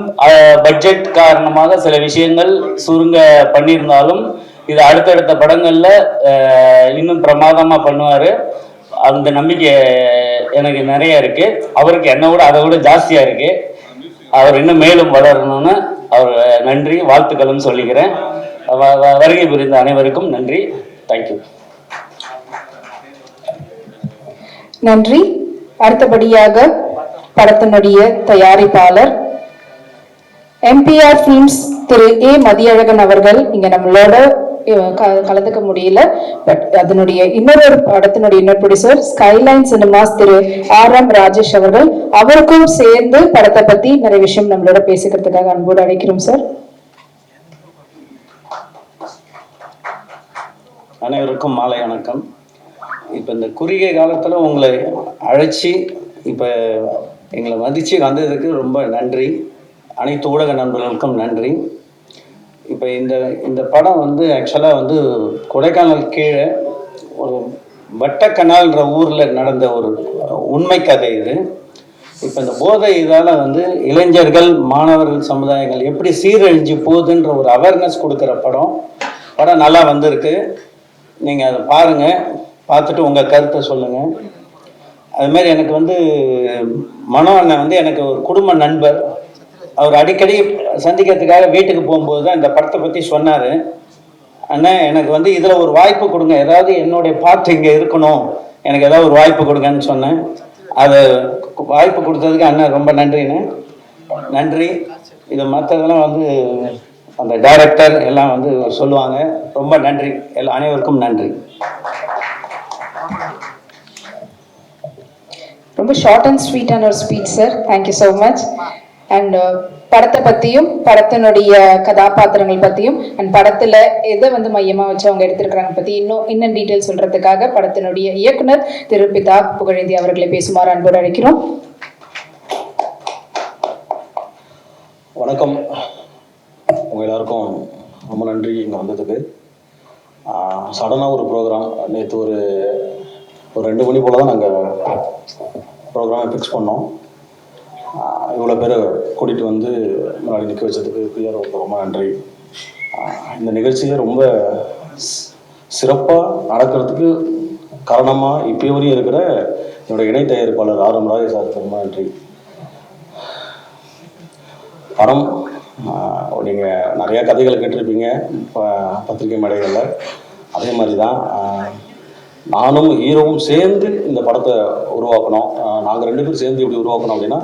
பட்ஜெட் காரணமாக சில விஷயங்கள் சுருங்க பண்ணியிருந்தாலும் இது அடுத்தடுத்த படங்களில் இன்னும் பிரமாதமாக பண்ணுவார். அந்த நம்பிக்கை எனக்கு நிறைய இருக்குது. அவருக்கு என்னை விட அதை விட ஜாஸ்தியாக இருக்குது. அவர் இன்னும் மேலும் வளரணும்னு அவர் நன்றி வாழ்த்துக்களும் சொல்லிக்கிறேன். வருகை புரிந்த அனைவருக்கும் நன்றி. தேங்க்யூ. நன்றி. அடுத்தபடியாக படத்தினுடைய தயாரிப்பாளர் MPR films Thiru A. Mathiyazhagan அவர்கள் இங்க நம்மளோட கலந்துக்க முடியல. பட் அதனுடைய இன்னொரு படத்தினுடைய ப்ரொடியூசர் ஸ்கைலைன் சினிமாஸ் திரு R.M. ராஜேஷ் அவர்கள், அவருக்கும் சேர்ந்து படத்தை பத்தி நிறைய விஷயம் நம்மளோட பேசிக்கிறதுக்காக அன்போடு அழைக்கிறோம் சார். அனைவருக்கும் மாலை வணக்கம். இப்போ இந்த குறுகிய காலத்தில் உங்களை அழைச்சி இப்போ எங்களை மதித்து வந்ததுக்கு ரொம்ப நன்றி. அனைத்து ஊடக நண்பர்களுக்கும் நன்றி. இப்போ இந்த படம் வந்து ஆக்சுவலாக வந்து கொடைக்கானல் கீழே ஒரு வட்டக்கனால்ன்ற ஊரில் நடந்த ஒரு உண்மை கதை இது. இப்போ இந்த போதை இதால் வந்து இளைஞர்கள், மாணவர்கள் சமுதாயங்கள் எப்படி சீரழிஞ்சு போகுதுன்ற ஒரு அவேர்னஸ் கொடுக்குற படம் நல்லா வந்திருக்கு. நீங்கள் அதை பாருங்கள், பார்த்துட்டு உங்கள் கருத்தை சொல்லுங்கள். அதுமாரி எனக்கு வந்து மனோ அண்ணன் வந்து எனக்கு ஒரு குடும்ப நண்பர். அவர் அடிக்கடி சந்திக்கிறதுக்காக வீட்டுக்கு போகும்போது தான் இந்த படத்தை பற்றி சொன்னார். அண்ணன் எனக்கு வந்து இதில் ஒரு வாய்ப்பு கொடுங்க, ஏதாவது என்னுடைய பாட்டு இங்கே இருக்கணும், எனக்கு ஏதாவது ஒரு வாய்ப்பு கொடுங்கன்னு சொன்னேன். அது வாய்ப்பு கொடுத்ததுக்கு அண்ணன் ரொம்ப நன்றிண்ணே. நன்றி. இதை மற்றதெல்லாம் வந்து அந்த டைரக்டர் எல்லாம் வந்து சொல்லுவாங்க. ரொம்ப நன்றி, அனைவருக்கும் நன்றி. ரொம்ப ஷார்ட் அண்ட் ஸ்வீட்டான ஒரு speech sir. Thank you so much. And படத்தை பற்றியும் படத்தினுடைய கதாபாத்திரங்கள் பற்றியும் அண்ட் படத்தில் எதை வந்து மையமாக வச்சு அவங்க எடுத்திருக்கிறாங்க பற்றி இன்னும் டீட்டெயில் சொல்கிறதுக்காக படத்தினுடைய இயக்குனர் திரு பிதா புகழேந்தி அவர்களை பேசுமாறு அன்போடு அழைக்கிறோம். வணக்கம். உங்கள் எல்லாருக்கும் ரொம்ப நன்றி இங்கே வந்ததுக்கு. சடனாக ஒரு ப்ரோக்ராம் நேற்று ஒரு 2 மணி போல் தான் நாங்கள் ப்ரோக்ராமை ஃபிக்ஸ் பண்ணோம். இவ்வளோ பேரை கூட்டிகிட்டு வந்து முன்னாடி நிற்க வச்சதுக்கு பிரியார் ரொம்ப நன்றி. இந்த நிகழ்ச்சியை ரொம்ப சிறப்பாக நடக்கிறதுக்கு காரணமாக இப்போ வரையும் இருக்கிற என்னோடய இணை தயாரிப்பாளர் RM ராஜேஷ் சாருக்கு ரொம்ப நன்றி. படம் நீங்கள் நிறையா கதைகளை கேட்டிருப்பீங்க பத்திரிகை மேடைகளில். அதே மாதிரி தான் நானும் ஹீரோவும் சேர்ந்து இந்த படத்தை உருவாக்கணும். நாங்கள் 2 பேரும் சேர்ந்து எப்படி உருவாக்கணும் அப்படின்னா,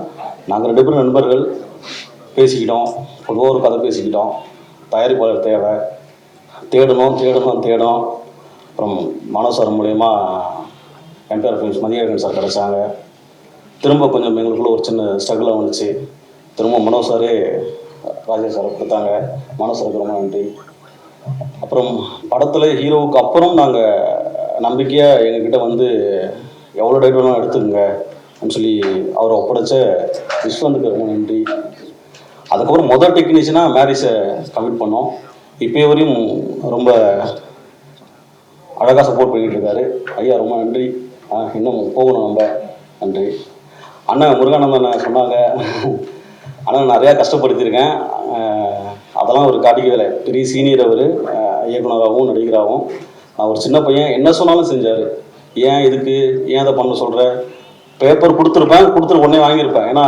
நாங்கள் 2 பேரும் நண்பர்கள் பேசிக்கிட்டோம், பொதுவாக ஒரு கதை பேசிக்கிட்டோம். தயாரிப்பாளர் தேவை, தேடணும். அப்புறம் மனோசார் மூலயமா எம்பிஆர் ஃபிலிம்ஸ் மதியழகன் சார் கிடச்சாங்க. திரும்ப கொஞ்சம் எங்களுக்குள்ள ஒரு சின்ன ஸ்ட்ரகிளாக வந்துச்சு. திரும்ப மனோசாரே ராஜேஷ் சாரை கொடுத்தாங்க. மனோசாருக்கு ரொம்ப நன்றி. அப்புறம் படத்தில் ஹீரோவுக்கு அப்புறம் நாங்கள் நம்பிக்கையாக எங்ககிட்ட வந்து எவ்வளோ டேட் வேணாலும் எடுத்துக்கங்க அப்படின்னு சொல்லி அவரை ஒப்படைச்ச விஸ்வந்துக்கு ரொம்ப நன்றி. அதுக்கப்புறம் முதல் டெக்னீஷியனாக மேரிஸை கமிட் பண்ணோம். இப்போ வரையும் ரொம்ப அழகாக சப்போர்ட் பண்ணிகிட்டு இருக்காரு. ஐயா ரொம்ப நன்றி. இன்னும் போகணும் நம்ம. நன்றி. அண்ணன் முருகானந்தன் சொன்னாங்க, ஆனால் நிறையா கஷ்டப்படுத்தியிருக்கேன். அதெல்லாம் ஒரு காட்டிக்கவில்லை. பெரிய சீனியர் அவர், இயக்குனராகவும் நடிகராகவும். நான் ஒரு சின்ன பையன், என்ன சொன்னாலும் செஞ்சார். ஏன் அதை பண்ண சொல்கிற, பேப்பர் கொடுத்துட்டு உடனே வாங்கியிருப்பேன். ஏன்னா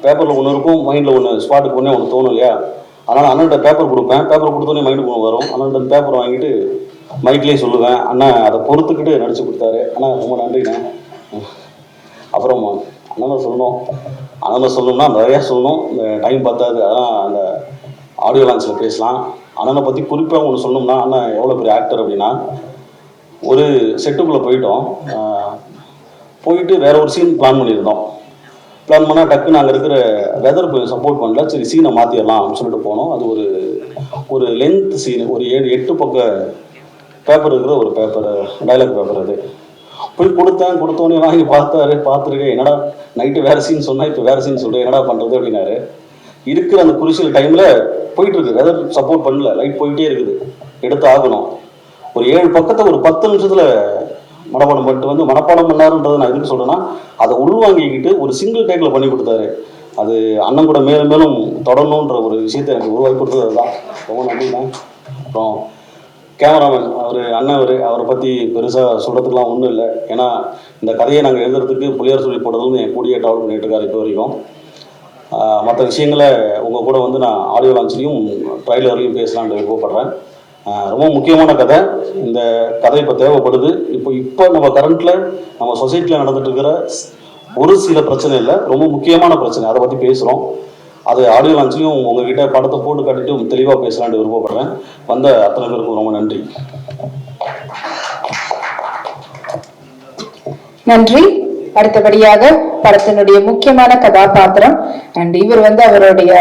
பேப்பரில் ஒன்று இருக்கும், மைண்டில் ஒன்று, ஸ்பாட்டுக்கு ஒன்றே ஒன்று தோணும் இல்லையா. அதனால் அண்ணன்கிட்ட பேப்பர் கொடுப்பேன். பேப்பர் கொடுத்தோடனே மைண்டுக்கு ஒன்று வரும். அண்ணன் பேப்பர் வாங்கிட்டு மைக்லேயே சொல்லுவேன். அண்ணன் அதை பொறுத்துக்கிட்டு நடிச்சு கொடுத்தாரு. அண்ணா ரொம்ப நன்றிண்ணே. அப்புறம் அண்ணனை சொல்லணும்னா நிறையா சொல்லணும், இந்த டைம் பார்த்தாது. அதான் அந்த ஆடியோ லான்ச்சில் பேசலாம். அண்ணனை பற்றி குறிப்பாக ஒன்று சொல்லணும்னா, அண்ணன் எவ்வளோ பெரிய ஆக்டர் அப்படின்னா, ஒரு செட்டுக்குள்ளே போயிட்டு வேற ஒரு சீன் பிளான் பண்ணியிருந்தோம். பிளான் பண்ணால் டக்குன்னு அங்கே இருக்கிற வெதர் சப்போர்ட் பண்ணல. சரி சீனை மாற்றிடலாம் அப்படின்னு சொல்லிட்டு போனோம். அது ஒரு லென்த் சீன், ஒரு 7-8 பக்க பேப்பர் இருக்கிற ஒரு பேப்பர், டைலாக் பேப்பர். அது போய் கொடுத்தோன்னே வாங்கி பார்த்துருக்கேன். என்னடா நைட்டு வேறு சீன் சொன்னால் இப்போ வேறு சீன் சொல்கிறேன், என்னடா பண்ணுறது அப்படின்னாரு. இருக்கிற அந்த குருசியல் டைமில் போயிட்டுருக்கு, வெதர் சப்போர்ட் பண்ணல, லைட் போயிட்டே இருக்குது, எடுத்து ஆகணும். ஒரு 7 பக்கத்தை ஒரு 10 நிமிஷத்தில் மனப்பாடம் பண்ணாருன்றதை நான் எதுக்கு சொல்கிறேன்னா, அதை உள்வாங்கிக்கிட்டு ஒரு சிங்கிள் டேக்கில் பண்ணி கொடுத்தாரு. அது அண்ணன் கூட மேலும் மேலும் தொடரணுன்ற ஒரு விஷயத்தை எனக்கு உருவாக்கி கொடுத்தது. அதுதான் ரொம்ப நன்றிதான். அப்புறம் கேமராமேன் அவரை பற்றி பெருசாக சொல்கிறதுக்குலாம் ஒன்றும் இல்லை. ஏன்னா இந்த கதையை நாங்கள் எழுதுறதுக்கு புள்ளியார் சொல்லி போட்டதும் என் கூடிய ட்ராவல் பண்ணிட்டு இருக்காரு இப்போ வரைக்கும். மற்ற விஷயங்களை உங்கள் கூட வந்து நான் ஆடியோ லான்ச்லேயும் ட்ரைலர்லையும் பேசலான்ட்டு விருப்பப்படுறேன். ரொம்ப முக்கியமான கதை. இந்த கதை இப்போ தேவைப்படுது. இப்போ நம்ம கரண்ட்டில் நம்ம சொசைட்டியில் நடந்துட்டு இருக்கிற ஒரு சில பிரச்சனை இல்லை, ரொம்ப முக்கியமான பிரச்சனை, அதை பற்றி பேசுகிறோம். அது ஆடியோ லான்ச்லையும் உங்ககிட்ட படத்தை போட்டு காட்டிட்டு தெளிவாக பேசலான்ட்டு விருப்பப்படுறேன். வந்த அத்தனை பேருக்கும் ரொம்ப நன்றி. நன்றி. அடுத்தபடியாக படத்தினுடைய முக்கியமான கதாபாத்திரம் அண்ட் இவர் வந்து அவருடைய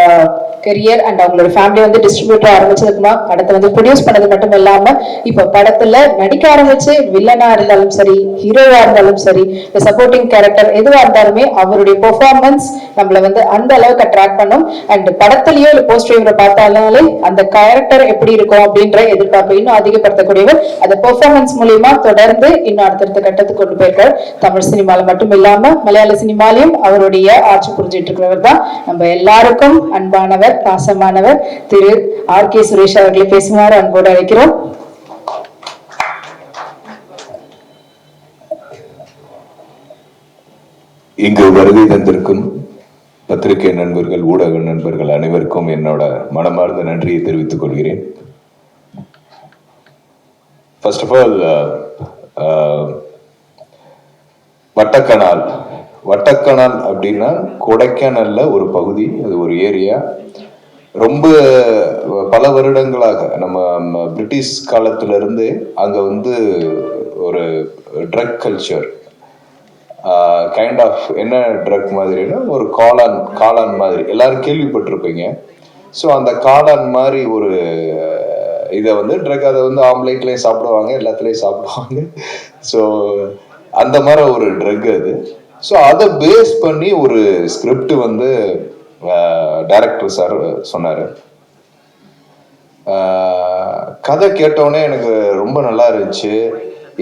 கெரியர் அண்ட் அவங்களோட ஃபேமிலி வந்து டிஸ்ட்ரிபியூட்டர் ஆரம்பிச்சதுக்குமா படத்தை வந்து ப்ரொடியூஸ் பண்ணது மட்டும் இல்லாம இப்ப படத்துல நடிக்க ஆரம்பிச்சு வில்லனா இருந்தாலும் சரி, ஹீரோவா இருந்தாலும் சரி, இந்த சப்போர்ட்டிங் கேரக்டர் எதுவா இருந்தாலுமே அவருடைய பெர்ஃபார்மன்ஸ் நம்மள வந்து அந்த அளவுக்கு அட்ராக்ட் பண்ணும். அண்ட் படத்திலேயோ இல்லை போஸ்டரை பார்த்தாலே அந்த கேரக்டர் எப்படி இருக்கும் அப்படின்ற எதிர்பார்ப்பை இன்னும் அதிகப்படுத்தக்கூடியவர். அந்த பெர்ஃபார்மன்ஸ் மூலியமா தொடர்ந்து இன்னும் அடுத்தடுத்த கட்டத்துக்கு கொண்டு போயிருக்கார். தமிழ் சினிமால மட்டும் இல்லாம மலையாள சினிமாலையும் அவருடைய ஆட்சி புரிஞ்சிட்டு இருக்கிறவர் தான் நம்ம எல்லாருக்கும் அன்பானவர், பாசமானவர் திரு RK சுரேஷ் அவர்களை பேசுமாறு அன்போடு அழைக்கிறோம். இங்கு வருகை தந்திருக்கும் பத்திரிகை நண்பர்கள், ஊடக நண்பர்கள் அனைவருக்கும் என்னோட மனமார்ந்த நன்றியை தெரிவித்துக் கொள்கிறேன். ஃபர்ஸ்ட் ஆஃப் ஆல், வட்டக்கனால் வட்டக்கணல் அப்படின்னா கொடைக்கானல்ல ஒரு பகுதி, அது ஒரு ஏரியா. ரொம்ப பல வருடங்களாக நம்ம பிரிட்டிஷ் காலத்துல இருந்து அங்க வந்து ஒரு ட்ரக் கல்ச்சர், கைண்ட் ஆஃப் என்ன ட்ரக் மாதிரின்னா ஒரு காளான் மாதிரி எல்லாரும் கேள்விப்பட்டிருப்பீங்க. ஸோ அந்த காளான் மாதிரி ஒரு இதை வந்து ட்ரக், அதை வந்து ஆம்லேட்லேயும் சாப்பிடுவாங்க, எல்லாத்துலேயும் சாப்பிடுவாங்க. ஸோ அந்த மாதிரி ஒரு ட்ரக் அது. ஸோ அதை பேஸ் பண்ணி ஒரு ஸ்கிரிப்ட் வந்து டைரக்டர் சார் சொன்னார். கதை கேட்டோடனே எனக்கு ரொம்ப நல்லா இருந்துச்சு.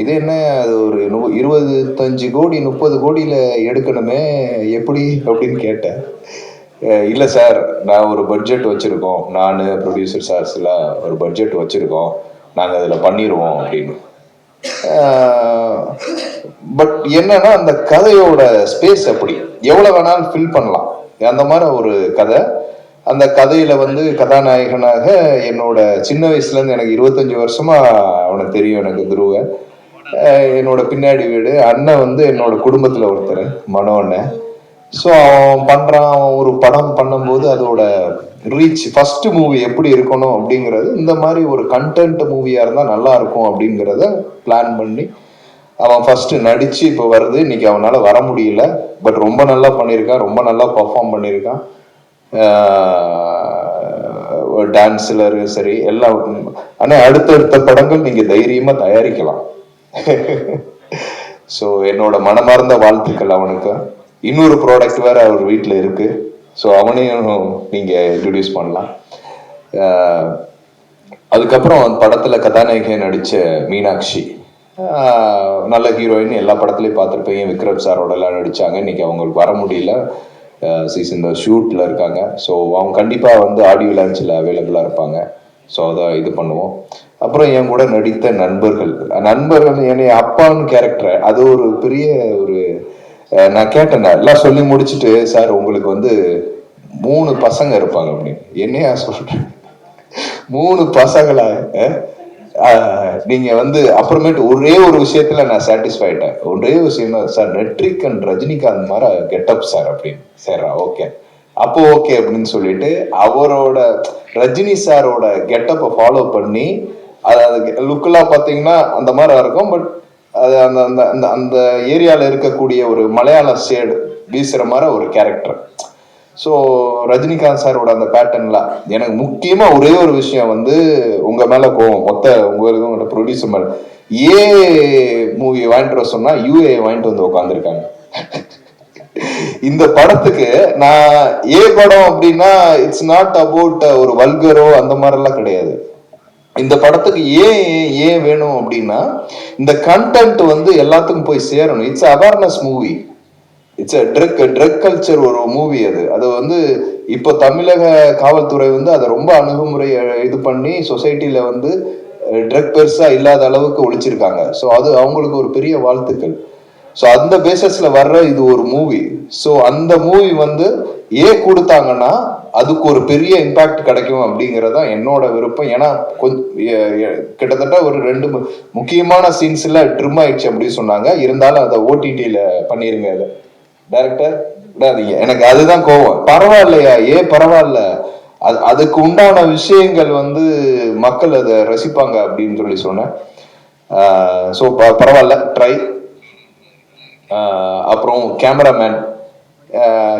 இது என்ன, அது ஒரு 25 கோடி 30 கோடியில் எடுக்கணுமே, எப்படி அப்படின்னு கேட்டேன். இல்லை சார், நான் ஒரு பட்ஜெட் வச்சுருக்கோம், நான் ப்ரொடியூசர் சார்ஸ்லாம் ஒரு பட்ஜெட் வச்சுருக்கோம், நாங்கள் அதில் பண்ணிடுவோம் அப்படின்னு. பட் என்னன்னா அந்த கதையோட ஸ்பேஸ் அப்படி எவ்வளோ வேணாலும் ஃபில் பண்ணலாம், அந்த மாதிரி ஒரு கதை. அந்த கதையில வந்து கதாநாயகனாக என்னோட சின்ன வயசுலேருந்து, எனக்கு 25 வருஷமா அவனுக்கு தெரியும், எனக்கு துருவ, என்னோட பின்னாடி வீடு அண்ணன் வந்து என்னோட குடும்பத்தில் ஒருத்தர், மனோ அண்ணன். ஸோ அவன் பண்ணுறான், அவன் ஒரு படம் பண்ணும்போது அதோட ரீச், ஃபர்ஸ்ட் மூவி எப்படி இருக்கணும் அப்படிங்கிறது, இந்த மாதிரி ஒரு கண்டென்ட் மூவியாக இருந்தால் நல்லா இருக்கும் அப்படிங்கிறத பிளான் பண்ணி அவன் ஃபர்ஸ்ட் நடிச்சு இப்போ வருது. இன்னைக்கு அவனால வர முடியல, பட் ரொம்ப நல்லா பண்ணியிருக்கான், ரொம்ப நல்லா பர்ஃபார்ம் பண்ணியிருக்கான். டான்ஸ்ல சரி எல்லாம். ஆனால் அடுத்தடுத்த படங்கள் நீங்க தைரியமா தயாரிக்கலாம். ஸோ என்னோட மனமார்ந்த வாழ்த்துக்கள் அவனுக்கு. இன்னொரு ப்ராடக்ட் வேற அவர் வீட்டில் இருக்கு, ஸோ அவனையும் நீங்க இன்ட்ரடியூஸ் பண்ணலாம். அதுக்கப்புறம் படத்துல கதாநாயகி நடிச்ச மீனாட்சி, நல்ல ஹீரோயின், எல்லா படத்துலையும் பார்த்துருப்பீங்க. விக்ரம் சாரோட எல்லாம் நடிச்சாங்க. இன்னைக்கு அவங்களுக்கு வர முடியல, இந்த ஷூட்ல இருக்காங்க. ஸோ அவங்க கண்டிப்பாக வந்து ஆடியோ லான்ச்சில் அவைலபிளாக இருப்பாங்க. ஸோ அதை இது பண்ணுவோம். அப்புறம் என் கூட நடித்த நண்பர்கள் என்னை அப்பான்னு கேரக்டர், அது ஒரு பெரிய ஒரு, நான் கேட்டேன் எல்லாம் சொல்லி முடிச்சுட்டு, சார் உங்களுக்கு வந்து 3 பசங்க இருப்பாங்க அப்படின்னு. என்னையா சொல்றேன், 3 பசங்களா? நீங்க வந்து அப்புறமேட்டு ஒரே ஒரு விஷயத்துல நான் சாட்டிஸ்ஃபை ஆயிட்டேன். ஒரே விஷயம் தான் சார், நெட்ரிக் அண்ட் ரஜினிகாந்த் மாதிரி கெட்டப் சார் அப்படின்னு. சரி ஓகே, அப்போ ஓகே அப்படின்னு சொல்லிட்டு அவரோட ரஜினி சாரோட கெட்டப்பை ஃபாலோ பண்ணி, அது லுக்கெல்லாம் பார்த்தீங்கன்னா அந்த மாதிரி இருக்கும். பட் அது அந்த அந்த அந்த அந்த ஏரியாவில் இருக்கக்கூடிய ஒரு மலையாள ஷேடு வீசுற மாதிரி ஒரு கேரக்டர். ஸோ ரஜினிகாந்த் சாரோட அந்த பேட்டர்ன்லாம் எனக்கு முக்கியமா ஒரே ஒரு விஷயம் வந்து, உங்க மேல கோவம் உங்க ப்ரொடியூசர் மேல, ஏ மூவி வாங்கிட்டு வர சொன்னா யூஏ வாங்கிட்டு வந்து உட்காந்துருக்காங்க. இந்த படத்துக்கு நான் ஏ படம் அப்படின்னா இட்ஸ் நாட் அபவுட் ஒரு வல்கரோ அந்த மாதிரி எல்லாம் கிடையாது. இந்த படத்துக்கு ஏன் வேணும் அப்படின்னா, இந்த கண்டென்ட் வந்து எல்லாத்துக்கும் போய் சேரணும். It's awareness movie, it's drug culture ஒரு மூவி. அது வந்து இப்போ தமிழக காவல்துறை வந்து அதை ரொம்ப அணுகுமுறை இது பண்ணி சொசைட்டில வந்து ட்ரக் பெருசா இல்லாத அளவுக்கு ஒழிச்சிருக்காங்க. ஸோ அது அவங்களுக்கு ஒரு பெரிய வாழ்த்துக்கள். ஸோ அந்த பேசஸ்ல வர்ற இது ஒரு மூவி. ஸோ அந்த மூவி வந்து கொடுத்தாங்கன்னா அதுக்கு ஒரு பெரிய இம்பாக்ட் கிடைக்கும் அப்படிங்கறதான் என்னோட விருப்பம். ஏன்னா கிட்டத்தட்ட ஒரு 2 முக்கியமான சீன்ஸ்ல ட்ரிம் ஆயிடுச்சு அப்படின்னு சொன்னாங்க. இருந்தாலும் அதை ஓடிடியில பண்ணிருங்க. டைரக்டர் விடாதீங்க, எனக்கு அதுதான் கோவம். பரவாயில்லையா, பரவாயில்ல, அதுக்கு உண்டான விஷயங்கள் வந்து மக்கள் அதை ரசிப்பாங்க அப்படின்னு சொல்லி சொன்னேன். ஸோ பரவாயில்ல, ட்ரை. அப்புறம்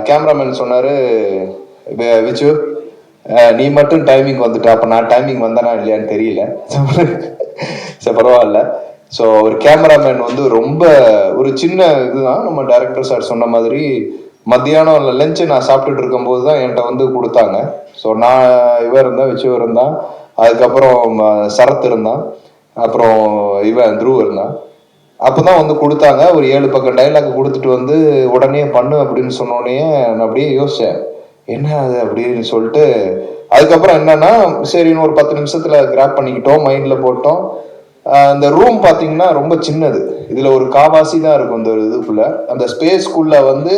கேமராமேன் சொன்னாரு, விச்சு நீ மட்டும் டைமிங் வந்துட்ட, அப்ப நான் டைமிங் வந்தனா இல்லையான்னு தெரியல. சரி பரவாயில்ல. ஸோ ஒரு கேமராமேன் வந்து ரொம்ப ஒரு சின்ன இதுதான். நம்ம டைரக்டர் சார் சொன்ன மாதிரி மத்தியானம் லஞ்சு நான் சாப்பிட்டுட்டு இருக்கும்போது தான் என்கிட்ட வந்து கொடுத்தாங்க. ஸோ நான் இருந்தான், விச்சு இருந்தான், அதுக்கப்புறம் சரத் இருந்தான், அப்புறம் துருவ் இருந்தான். அப்போதான் வந்து கொடுத்தாங்க. ஒரு 7 பக்கம் டைலாக் கொடுத்துட்டு வந்து உடனே பண்ணு அப்படின்னு சொன்னோடனே நான் அப்படியே யோசிச்சேன், என்ன அது அப்படின்னு சொல்லிட்டு. அதுக்கப்புறம் என்னன்னா, சரின்னு ஒரு 10 நிமிஷத்துல கிராப் பண்ணிக்கிட்டோம், மைண்ட்ல போட்டோம். அந்த ரூம் பாத்தீங்கன்னா ரொம்ப சின்னது. இதுல ஒரு காவாசி தான் இருக்கும் இந்த இதுக்குள்ள. அந்த ஸ்பேஸ்க்குள்ள வந்து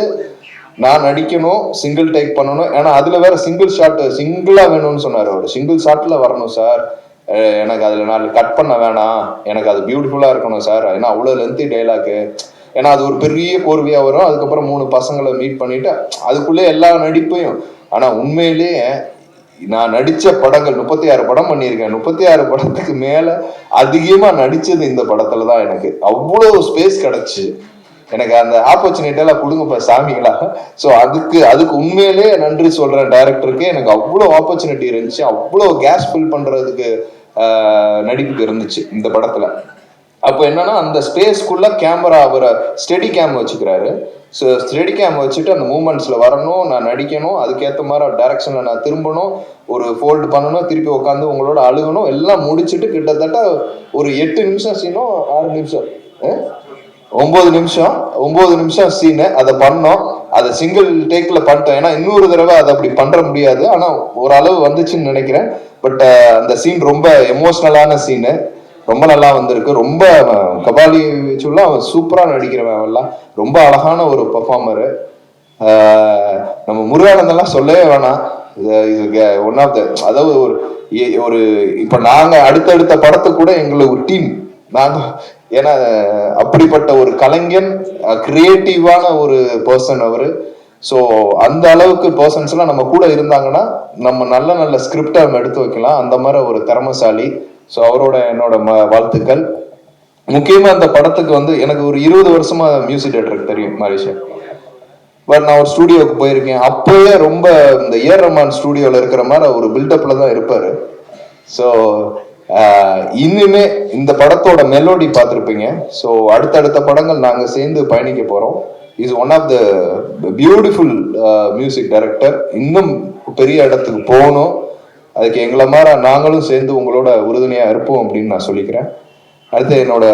நான் நடிக்கணும், சிங்கிள் டேக் பண்ணணும். ஏன்னா அதுல வேற சிங்கிளா வேணும்னு சொன்னாரு. ஒரு சிங்கிள் ஷாட்ல வரணும் சார், எனக்கு அதுல நான் கட் பண்ண வேணாம், எனக்கு அது பியூட்டிஃபுல்லா இருக்கணும் சார், ஏன்னா அவ்வளவு லென்த்தி டைலாக்கு. ஏன்னா அது ஒரு பெரிய கோர்வையா வரும். அதுக்கப்புறம் 3 பசங்களை மீட் பண்ணிட்டு அதுக்குள்ளே எல்லா நடிப்பையும். ஆனா உண்மையிலேயே நான் நடிச்ச படங்கள் 36 படம் பண்ணியிருக்கேன். 36 படத்துக்கு மேல அதிகமா நடிச்சது இந்த படத்துல தான். எனக்கு அவ்வளவு ஸ்பேஸ் கிடைச்சு, எனக்கு அந்த ஆப்பர்ச்சுனிட்டி எல்லாம் கொடுங்கப்பா சாமிங்களா. ஸோ அதுக்கு உண்மையிலே நன்றி சொல்றேன் டைரக்டருக்கு. எனக்கு அவ்வளோ ஆப்பர்ச்சுனிட்டி இருந்துச்சு, அவ்வளோ கேஸ் ஃபில் பண்றதுக்கு நடிப்புக்கு இருந்துச்சு இந்த படத்துல. அப்போ என்னன்னா அந்த ஸ்பேஸ்க்குள்ள கேமரா அவரை ஸ்டெடி கேம் வச்சுக்கிறாரு. ஸோ ஸ்டெடி கேம் வச்சுட்டு அந்த மூமெண்ட்ஸ்ல வரணும், நான் நடிக்கணும், அதுக்கேற்ற மாதிரி டைரக்ஷன்ல நான் திரும்பணும், ஒரு ஃபோல்டு பண்ணணும், திருப்பி உட்காந்து உங்களோட அழுகணும், எல்லாம் முடிச்சுட்டு கிட்டத்தட்ட ஒரு 8 நிமிஷம் சீனும் 6 நிமிஷம் 9 நிமிஷம் சீனு அதை பண்ணோம். அதை சிங்கிள் டேக்ல பண்ணிட்டோம். ஏன்னா இன்னொரு தடவை அதை அப்படி பண்ற முடியாது. ஆனா ஓரளவு வந்துச்சுன்னு நினைக்கிறேன். பட் அந்த சீன் ரொம்ப எமோஷ்னலான சீனு, ரொம்ப நல்லா வந்திருக்கு. ரொம்ப கபாலி வச்சுள்ள அவன் சூப்பரா நடிக்கிறவன், எல்லாம் ரொம்ப அழகான ஒரு பெர்ஃபார்மரு. நம்ம முருகானந்தெல்லாம் சொல்லவே வேணாம். இது ஒன் ஆஃப் த, அதாவது ஒரு இப்ப நாங்க அடுத்தடுத்த படத்துக்கு கூட எங்களுக்கு ஒரு டீம் நாங்க, ஏன்னா அப்படிப்பட்ட ஒரு கலைஞன், கிரியேட்டிவான ஒரு பர்சன் அவரு. ஸோ அந்த அளவுக்கு பர்சன்ஸ் எல்லாம் நம்ம கூட இருந்தாங்கன்னா நம்ம நல்ல நல்ல ஸ்கிரிப்டை நம்ம எடுத்து வைக்கலாம். அந்த மாதிரி ஒரு திறமைசாலி. ஸோ அவரோட என்னோட வாழ்த்துக்கள். முக்கியமா இந்த படத்துக்கு வந்து எனக்கு ஒரு 20 வருஷமா மியூசிக் டைரக்டருக்கு தெரியும் மாரிஷன். பட் நான் ஒரு ஸ்டூடியோவுக்கு போயிருக்கேன். அப்போயே ரொம்ப இந்த ஏஆர் ரஹ்மான் ஸ்டூடியோவில் இருக்கிற மாதிரி ஒரு பில்டப்ல தான் இருப்பாரு. ஸோ இன்னுமே இந்த படத்தோட மெலோடி பார்த்துருப்பீங்க. ஸோ அடுத்தடுத்த படங்கள் நாங்கள் சேர்ந்து பயணிக்க போகிறோம். Is one of the beautiful music director. இன்னும் பெரிய இடத்துக்கு போகணும். அதுக்கு எங்களை மாதிரி நாங்களும் சேர்ந்து உங்களோட உறுதுணையாக இருப்போம் அப்படின்னு நான் சொல்லிக்கிறேன். அடுத்து என்னோட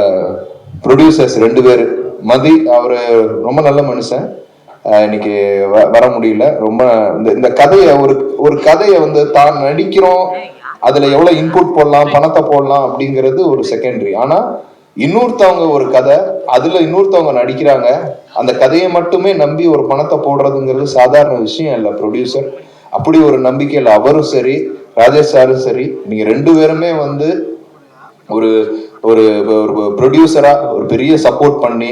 ப்ரொடியூசர்ஸ் 2 பேர். மதி, அவர் ரொம்ப நல்ல மனுஷன், இன்னைக்கு வர முடியல. ரொம்ப இந்த கதையை ஒரு கதையை வந்து தான் நடிக்கிறோம், அதுல எவ்வளவு இன்புட் போடலாம், பணத்தை போடலாம் அப்படிங்கிறது ஒரு செகண்டரி. ஆனா இன்னொருத்தவங்க ஒரு கதை, அதுல இன்னொருத்தவங்க நடிக்கிறாங்க, அந்த கதையை மட்டுமே நம்பி ஒரு பணத்தை போடுறதுங்கிறது சாதாரண விஷயம் இல்லை. ப்ரொடியூசர் அப்படி ஒரு நம்பிக்கையில் அவரும் சரி, ராஜேஷ் சாரும் சரி, நீங்க 2 பேருமே வந்து ஒரு ஒரு ப்ரொடியூசரா ஒரு பெரிய சப்போர்ட் பண்ணி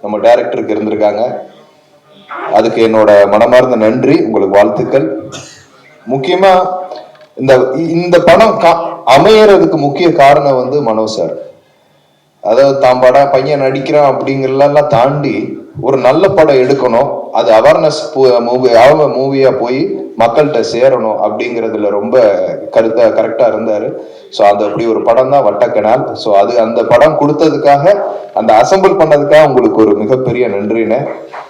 நம்ம டைரக்டருக்கு இருந்திருக்காங்க. அதுக்கு என்னோட மனமார்ந்த நன்றி, உங்களுக்கு வாழ்த்துக்கள். முக்கியமா இந்த படம் அமையறதுக்கு முக்கிய காரணம் வந்து மனோஜ் சார். அதாவது தான் படம் பையன் நடிக்கிறான் அப்படிங்கிறதெல்லாம் தாண்டி ஒரு நல்ல படம் எடுக்கணும், அது அவேர்னஸ் மூவியா போய் மக்கள்கிட்ட சேரணும் அப்படிங்கிறதுல ரொம்ப கரெக்டா இருந்தாரு. ஸோ அது அப்படி ஒரு படம் தான் வட்டக்கனால். ஸோ அந்த படம் கொடுத்ததுக்காக, அந்த அசம்பிள் பண்ணதுக்காக உங்களுக்கு ஒரு மிகப்பெரிய நன்றின்னு.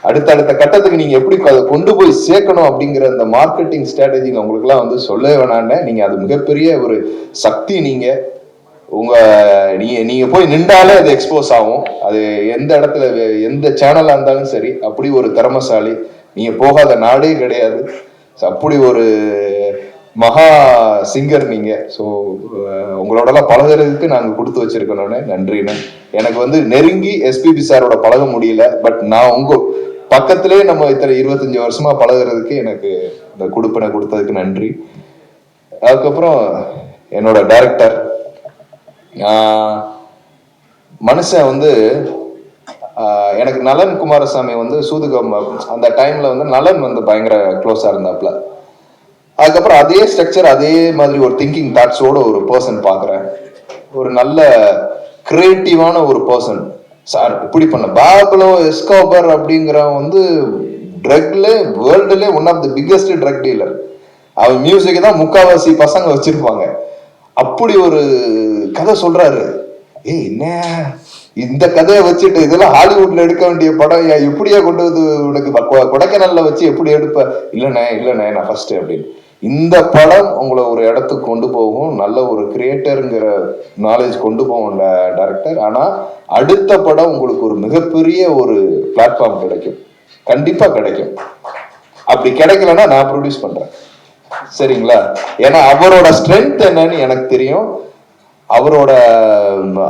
அடுத்தடுத்த கட்டத்துக்கு நீங்க எப்படி அதை கொண்டு போய் சேர்க்கணும் அப்படிங்கிற அந்த மார்க்கெட்டிங் ஸ்ட்ராட்டஜி உங்களுக்குலாம் வந்து சொல்லவே வேணான்னு. நீங்க அது மிகப்பெரிய ஒரு சக்தி. நீங்க போய் நின்றாலே அது எக்ஸ்போஸ் ஆகும். அது எந்த இடத்துல எந்த சேனலா இருந்தாலும் சரி. அப்படி ஒரு திறமைசாலி, நீங்க போகாத நாடே கிடையாது. அப்படி ஒரு மகா சிங்கர் நீங்க. ஸோ உங்களோடலாம் பழகிறதுக்கு நாங்கள் கொடுத்து வச்சிருக்கணும்னு நன்றிண்ணே. எனக்கு வந்து நெருங்கி எஸ்பிபி சாரோட பழக முடியல, பட் நான் உங்க பக்கத்திலே நம்ம இத்தனை 25 வருஷமா பழகிறதுக்கு எனக்கு இந்த கொடுப்பனை கொடுத்ததுக்கு நன்றி. அதுக்கப்புறம் என்னோட டைரக்டர் மனுஷன் வந்து எனக்கு நலன் குமாரசாமி வந்து சூதுகம் அந்த டைம்ல வந்து நலன் வந்து பயங்கர க்ளோஸா இருந்தாப்ல. அதுக்கப்புறம் அதே ஸ்ட்ரக்சர், அதே மாதிரி ஒரு திங்கிங் தாட்ஸோட ஒரு பர்சன் பார்க்குறேன். ஒரு நல்ல கிரியேட்டிவான ஒரு பர்சன். சார் இப்படி பண்ண பாப்லோ எஸ்கோபர் அப்படிங்கிறவன் வந்து ட்ரக்ல வேர்ல்டுல one of the biggest drug dealer. அவன் மியூசிக் தான் முக்காவாசி பசங்க வச்சிருப்பாங்க. அப்படி ஒரு கதை சொல்றாரு. என்ன இந்த கதையை வச்சுட்டு இதெல்லாம் ஹாலிவுட்ல எடுக்க வேண்டிய படம் எப்படியா கொண்டு வந்து உனக்கு கொடைக்கானல்ல வச்சு எப்படி எடுப்ப? இல்லைண்ணே நான் ஃபர்ஸ்ட் அப்படின்னு. இந்த படம் உங்களை ஒரு இடத்துக்கு கொண்டு போகும், நல்ல ஒரு கிரியேட்டருங்கிற நாலேஜ் கொண்டு போகும் டைரக்டர். ஆனா அடுத்த படம் உங்களுக்கு ஒரு மிகப்பெரிய ஒரு பிளாட்ஃபார்ம் கிடைக்கும், கண்டிப்பா கிடைக்கும். அப்படி கிடைக்கலன்னா நான் ப்ரொடியூஸ் பண்றேன், சரிங்களா? ஏன்னா அவரோட ஸ்ட்ரென்த் என்னன்னு எனக்கு தெரியும். அவரோட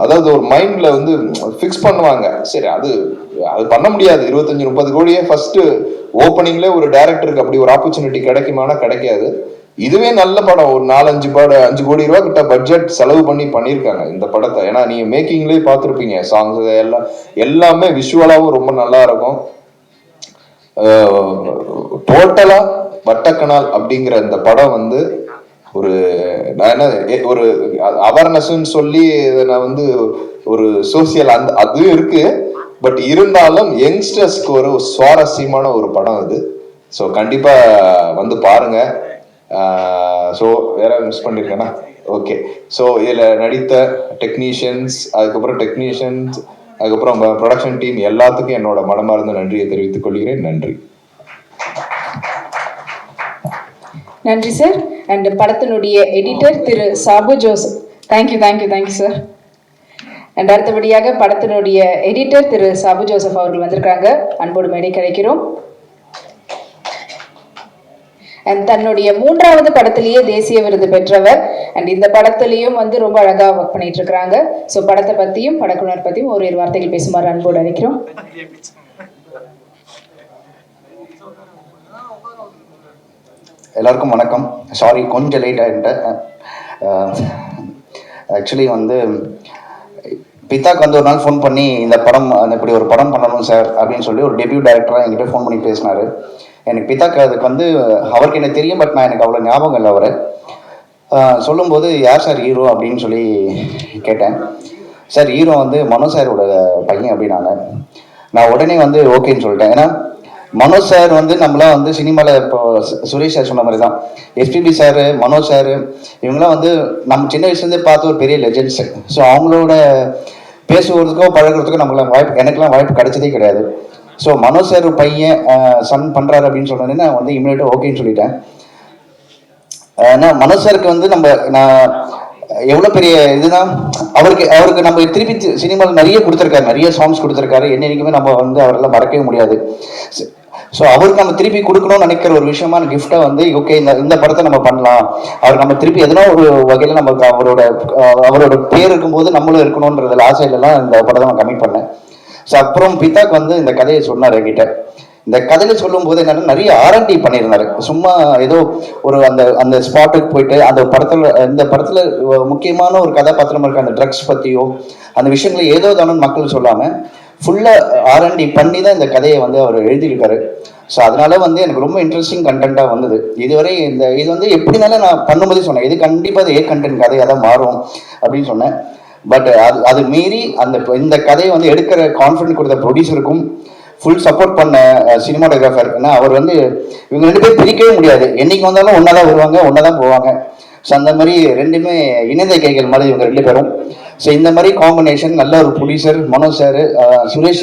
அதாவது ஒரு மைண்ட்ல வந்து ஃபிக்ஸ் பண்ணுவாங்க. சரி, அது பண்ண முடியாது. 25-30 கோடியே ஃபர்ஸ்ட் ஓப்பனிங்ல ஒரு டைரக்டருக்கு அப்படி ஒரு ஆப்பர்ச்சுனிட்டி கிடைக்குமானா கிடைக்காது. இதுவே நல்ல படம். ஒரு 4-5 படம் 5 கோடி ரூபா கிட்ட பட்ஜெட் செலவு பண்ணியிருக்காங்க இந்த படத்தை. ஏன்னா நீங்க மேக்கிங்லேயே பார்த்துருப்பீங்க, சாங்ஸ் எல்லாமே விஷுவலாகவும் ரொம்ப நல்லா இருக்கும். டோட்டலா வட்டக்கனால் அப்படிங்கிற இந்த படம் வந்து ஒரு நான் என்ன ஒரு அவேர்னஸ்ன்னு சொல்லி நான் வந்து ஒரு சோசியல் அதுவும் இருக்கு. பட் இருந்தாலும் யங்ஸ்டர்ஸ்க்கு ஒரு சுவாரஸ்யமான ஒரு படம் இது. ஸோ கண்டிப்பா வந்து பாருங்க. ஸோ வேற மிஸ் பண்ணிருக்கேன்னா ஓகே. ஸோ இதில் நடித்த டெக்னீஷியன்ஸ், அதுக்கப்புறம் ப்ரொடக்ஷன் டீம் எல்லாத்துக்கும் என்னோட மனமார்ந்த நன்றியை தெரிவித்துக் கொள்கிறேன். நன்றி. நன்றி சார். அண்ட் படத்தினுடைய editor Thiru Sabu Joseph. Thank you sir. And அடுத்தபடியாக படத்தினுடைய எடிட்டர் திரு சாபு ஜோசப் அவர்கள் வந்திருக்காங்க. அன்போடு மேடை கிடைக்கிறோம். அண்ட் தன்னுடைய 3வது படத்திலேயே தேசிய விருது பெற்றவர். அண்ட் இந்த படத்திலையும் வந்து ரொம்ப அழகா ஒர்க் பண்ணிட்டு இருக்கிறாங்க. ஸோ படத்தை பத்தியும் படக்குழுவினர் பத்தியும் ஒரு வார்த்தைகள் பேசுமாறு அன்போடு அழைக்கிறோம். எல்லாருக்கும் வணக்கம். சாரி கொஞ்சம் லேட் ஆகிட்டேன். ஆக்சுவலி வந்து பிதாக்கு வந்து ஒரு நாள் ஃபோன் பண்ணி இந்த படம் இப்படி ஒரு படம் பண்ணணும் சார் அப்படின்னு சொல்லி ஒரு டெபியூ டைரக்டராக என்கிட்ட ஃபோன் பண்ணி பேசினார். எனக்கு பிதாக்கு அதுக்கு வந்து அவருக்கு எனக்கு தெரியும், பட் நான் எனக்கு அவ்வளோ ஞாபகம் இல்லை. அவர் சொல்லும்போது யார் சார் ஹீரோ அப்படின்னு சொல்லி கேட்டேன். சார் ஹீரோ வந்து மனோ சாரோட பையன் அப்படின்னாங்க. நான் உடனே வந்து ஓகேன்னு சொல்லிட்டேன். ஏன்னா மனோஜ் சார் வந்து நம்மளாம் வந்து சினிமாவில் இப்போ சுரேஷ் சார் சொன்ன மாதிரி தான், எஸ்பிபி சார், மனோஜ் சார் இவங்களாம் வந்து நம்ம சின்ன வயசுலேருந்தே பார்த்து ஒரு பெரிய லெஜெண்ட்ஸ். ஸோ அவங்களோட பேசுவதுக்கோ பழகிறதுக்கோ நம்மளாம் எனக்கெல்லாம் வாய்ப்பு கிடைச்சதே கிடையாது. ஸோ மனோஜ் சார் பையன் சன் பண்ணுறாரு அப்படின்னு சொன்னோன்னே நான் வந்து இமீடியட்டாக ஓகேன்னு சொல்லிட்டேன். ஏன்னா மனோஜ் சாருக்கு வந்து நான் எவ்வளோ பெரிய இதுதான் அவருக்கு நம்ம திருப்பி சினிமாவில் நிறைய கொடுத்துருக்காரு, நிறைய சாங்ஸ் கொடுத்துருக்காரு. என்னைக்குமே நம்ம வந்து அவரெல்லாம் மறக்கவே முடியாது. ஸோ அவருக்கு நம்ம திருப்பி கொடுக்கணும்னு நினைக்கிற ஒரு விஷயமான கிஃப்டை வந்து ஓகே இந்த படத்தை நம்ம பண்ணலாம், அவருக்கு நம்ம திருப்பி எதனா ஒரு வகையில் நமக்கு அவரோட பேர் இருக்கும்போது நம்மளும் இருக்கணுன்றதுல ஆசையிலலாம் இந்த படத்தை நான் கமிட் பண்ணேன். ஸோ அப்புறம் பிதாக்கு வந்து இந்த கதையை சொன்னார் என்கிட்ட. இந்த கதையில சொல்லும் போது என்னன்னா நிறைய R&D பண்ணியிருந்தாரு. சும்மா ஏதோ ஒரு அந்த ஸ்பாட்டுக்கு போயிட்டு இந்த படத்துல முக்கியமான ஒரு கதாபாத்திரம் இருக்க அந்த ட்ரக்ஸ் பத்தியோ அந்த விஷயங்களை ஏதோ தானே மக்கள் சொல்லாம ஃபுல்லா R&D பண்ணி தான் இந்த கதையை வந்து அவர் எழுதியிருக்காரு. ஸோ அதனால வந்து எனக்கு ரொம்ப இன்ட்ரெஸ்டிங் கண்டென்ட்டாக வந்தது. இதுவரை இது வந்து எப்படினாலும் நான் பண்ணும்போதே சொன்னேன், இது கண்டிப்பாக அது கண்டென்ட் கதையாக தான் மாறும் அப்படின்னு சொன்னேன். பட் அது மீறி இந்த கதையை வந்து எடுக்கிற கான்ஃபிடன்ட் கொடுத்த ப்ரொடியூசருக்கும் ஃபுல் சப்போர்ட் பண்ண சினிமாட்டோகிராஃபர். ஏன்னா அவர் வந்து இவங்க 2 பேரும் பிரிக்கவே முடியாது, என்னைக்கு வந்தாலும் ஒன்றா தான் வருவாங்க, ஒன்றா தான் போவாங்க. ஸோ அந்த மாதிரி ரெண்டுமே இணைந்த கைகள் மாதிரி இவங்க 2 பேரும். ஸோ இந்த மாதிரி காம்பினேஷன் நல்ல ஒரு producer Manoj sir, Suresh